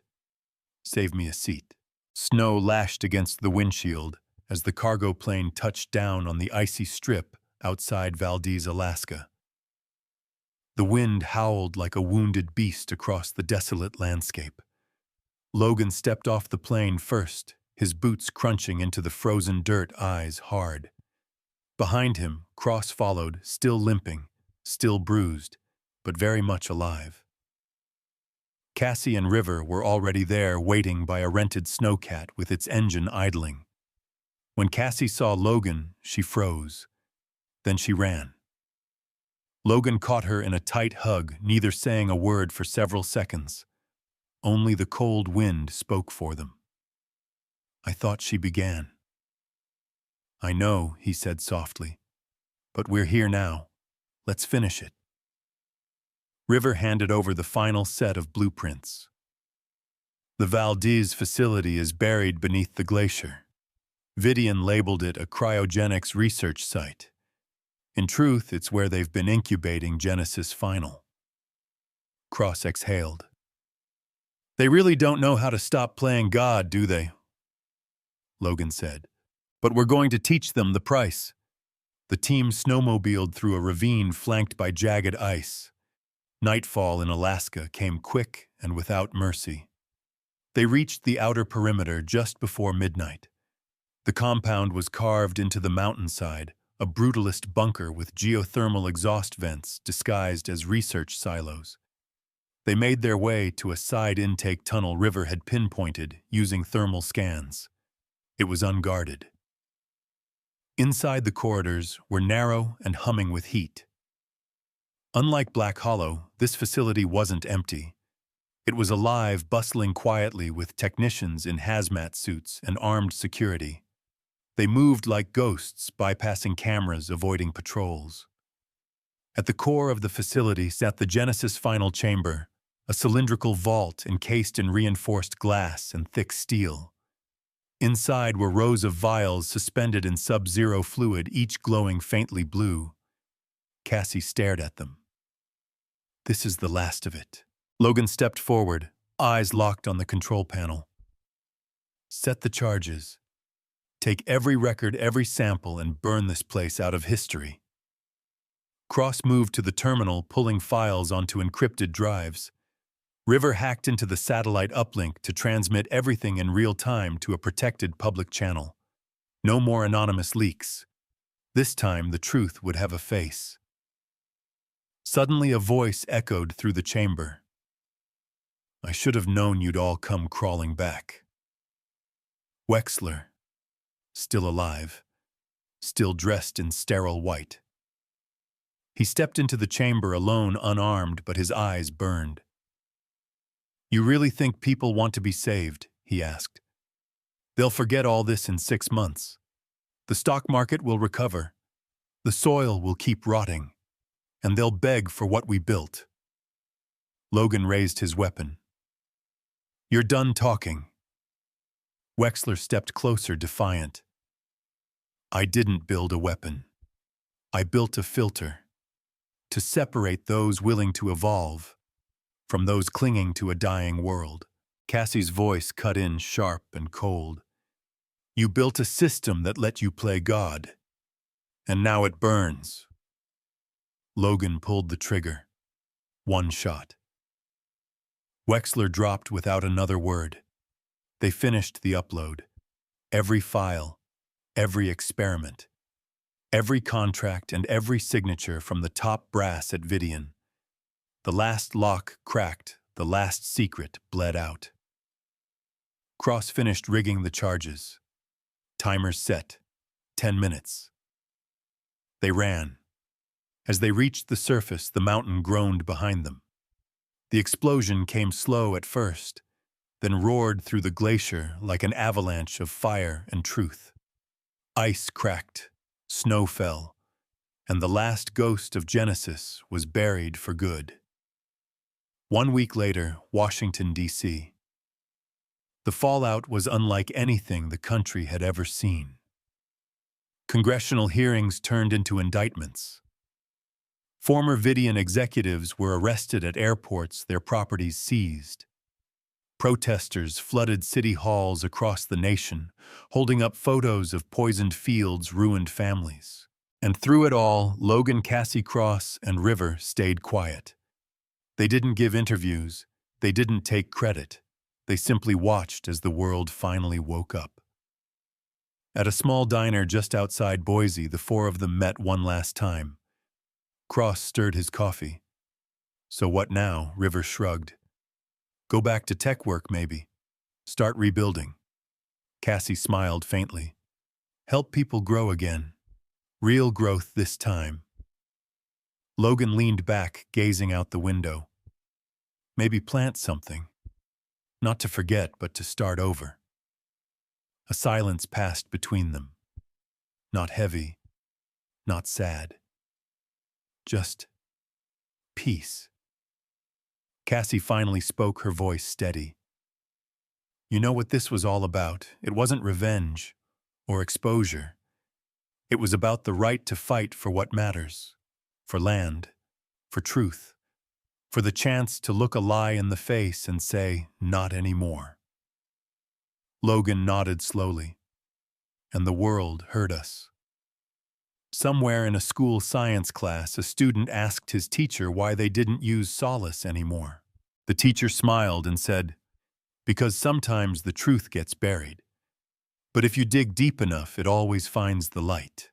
Save me a seat. Snow lashed against the windshield as the cargo plane touched down on the icy strip outside Valdez, Alaska. The wind howled like a wounded beast across the desolate landscape. Logan stepped off the plane first, his boots crunching into the frozen dirt, eyes hard. Behind him, Cross followed, still limping, still bruised, but very much alive. Cassie and River were already there, waiting by a rented snowcat with its engine idling. When Cassie saw Logan, she froze. Then she ran. Logan caught her in a tight hug, neither saying a word for several seconds. Only the cold wind spoke for them. I thought she began. I know, he said softly. But we're here now. Let's finish it. River handed over the final set of blueprints. The Valdez facility is buried beneath the glacier. Vidian labeled it a cryogenics research site. In truth, it's where they've been incubating Genesis Final. Cross exhaled. They really don't know how to stop playing God, do they? Logan said. But we're going to teach them the price. The team snowmobiled through a ravine flanked by jagged ice. Nightfall in Alaska came quick and without mercy. They reached the outer perimeter just before midnight. The compound was carved into the mountainside, a brutalist bunker with geothermal exhaust vents disguised as research silos. They made their way to a side intake tunnel River had pinpointed using thermal scans. It was unguarded. Inside the corridors were narrow and humming with heat. Unlike Black Hollow, this facility wasn't empty. It was alive, bustling quietly with technicians in hazmat suits and armed security. They moved like ghosts, bypassing cameras, avoiding patrols. At the core of the facility sat the Genesis final chamber, a cylindrical vault encased in reinforced glass and thick steel. Inside were rows of vials suspended in sub-zero fluid, each glowing faintly blue. Cassie stared at them. This is the last of it. Logan stepped forward, eyes locked on the control panel. Set the charges. Take every record, every sample, and burn this place out of history. Cross moved to the terminal, pulling files onto encrypted drives. River hacked into the satellite uplink to transmit everything in real time to a protected public channel. No more anonymous leaks. This time the truth would have a face. Suddenly a voice echoed through the chamber. I should have known you'd all come crawling back. Wexler, still alive, still dressed in sterile white. He stepped into the chamber alone, unarmed, but his eyes burned. You really think people want to be saved? He asked. They'll forget all this in 6 months. The stock market will recover. The soil will keep rotting. And they'll beg for what we built. Logan raised his weapon. You're done talking. Wexler stepped closer, defiant. I didn't build a weapon. I built a filter. To separate those willing to evolve from those clinging to a dying world. Cassie's voice cut in sharp and cold. You built a system that let you play God. And now it burns. Logan pulled the trigger. One shot. Wexler dropped without another word. They finished the upload. Every file, every experiment, every contract and every signature from the top brass at Vidian. The last lock cracked, the last secret bled out. Cross finished rigging the charges. Timers set. 10 minutes. They ran. As they reached the surface, the mountain groaned behind them. The explosion came slow at first, then roared through the glacier like an avalanche of fire and truth. Ice cracked, snow fell, and the last ghost of Genesis was buried for good. 1 week later, Washington, D.C. The fallout was unlike anything the country had ever seen. Congressional hearings turned into indictments. Former Vidian executives were arrested at airports, their properties seized. Protesters flooded city halls across the nation, holding up photos of poisoned fields, ruined families. And through it all, Logan, Cassie Cross, and River stayed quiet. They didn't give interviews. They didn't take credit. They simply watched as the world finally woke up. At a small diner just outside Boise, the four of them met one last time. Cross stirred his coffee. So what now? River shrugged. Go back to tech work, maybe. Start rebuilding. Cassie smiled faintly. Help people grow again. Real growth this time. Logan leaned back, gazing out the window. Maybe plant something. Not to forget, but to start over. A silence passed between them. Not heavy, not sad. Just peace. Cassie finally spoke, her voice steady. You know what this was all about? It wasn't revenge or exposure. It was about the right to fight for what matters. For land, for truth, for the chance to look a lie in the face and say, "Not anymore." Logan nodded slowly, and the world heard us. Somewhere in a school science class, a student asked his teacher why they didn't use solace anymore. The teacher smiled and said, "Because sometimes the truth gets buried. But if you dig deep enough, it always finds the light."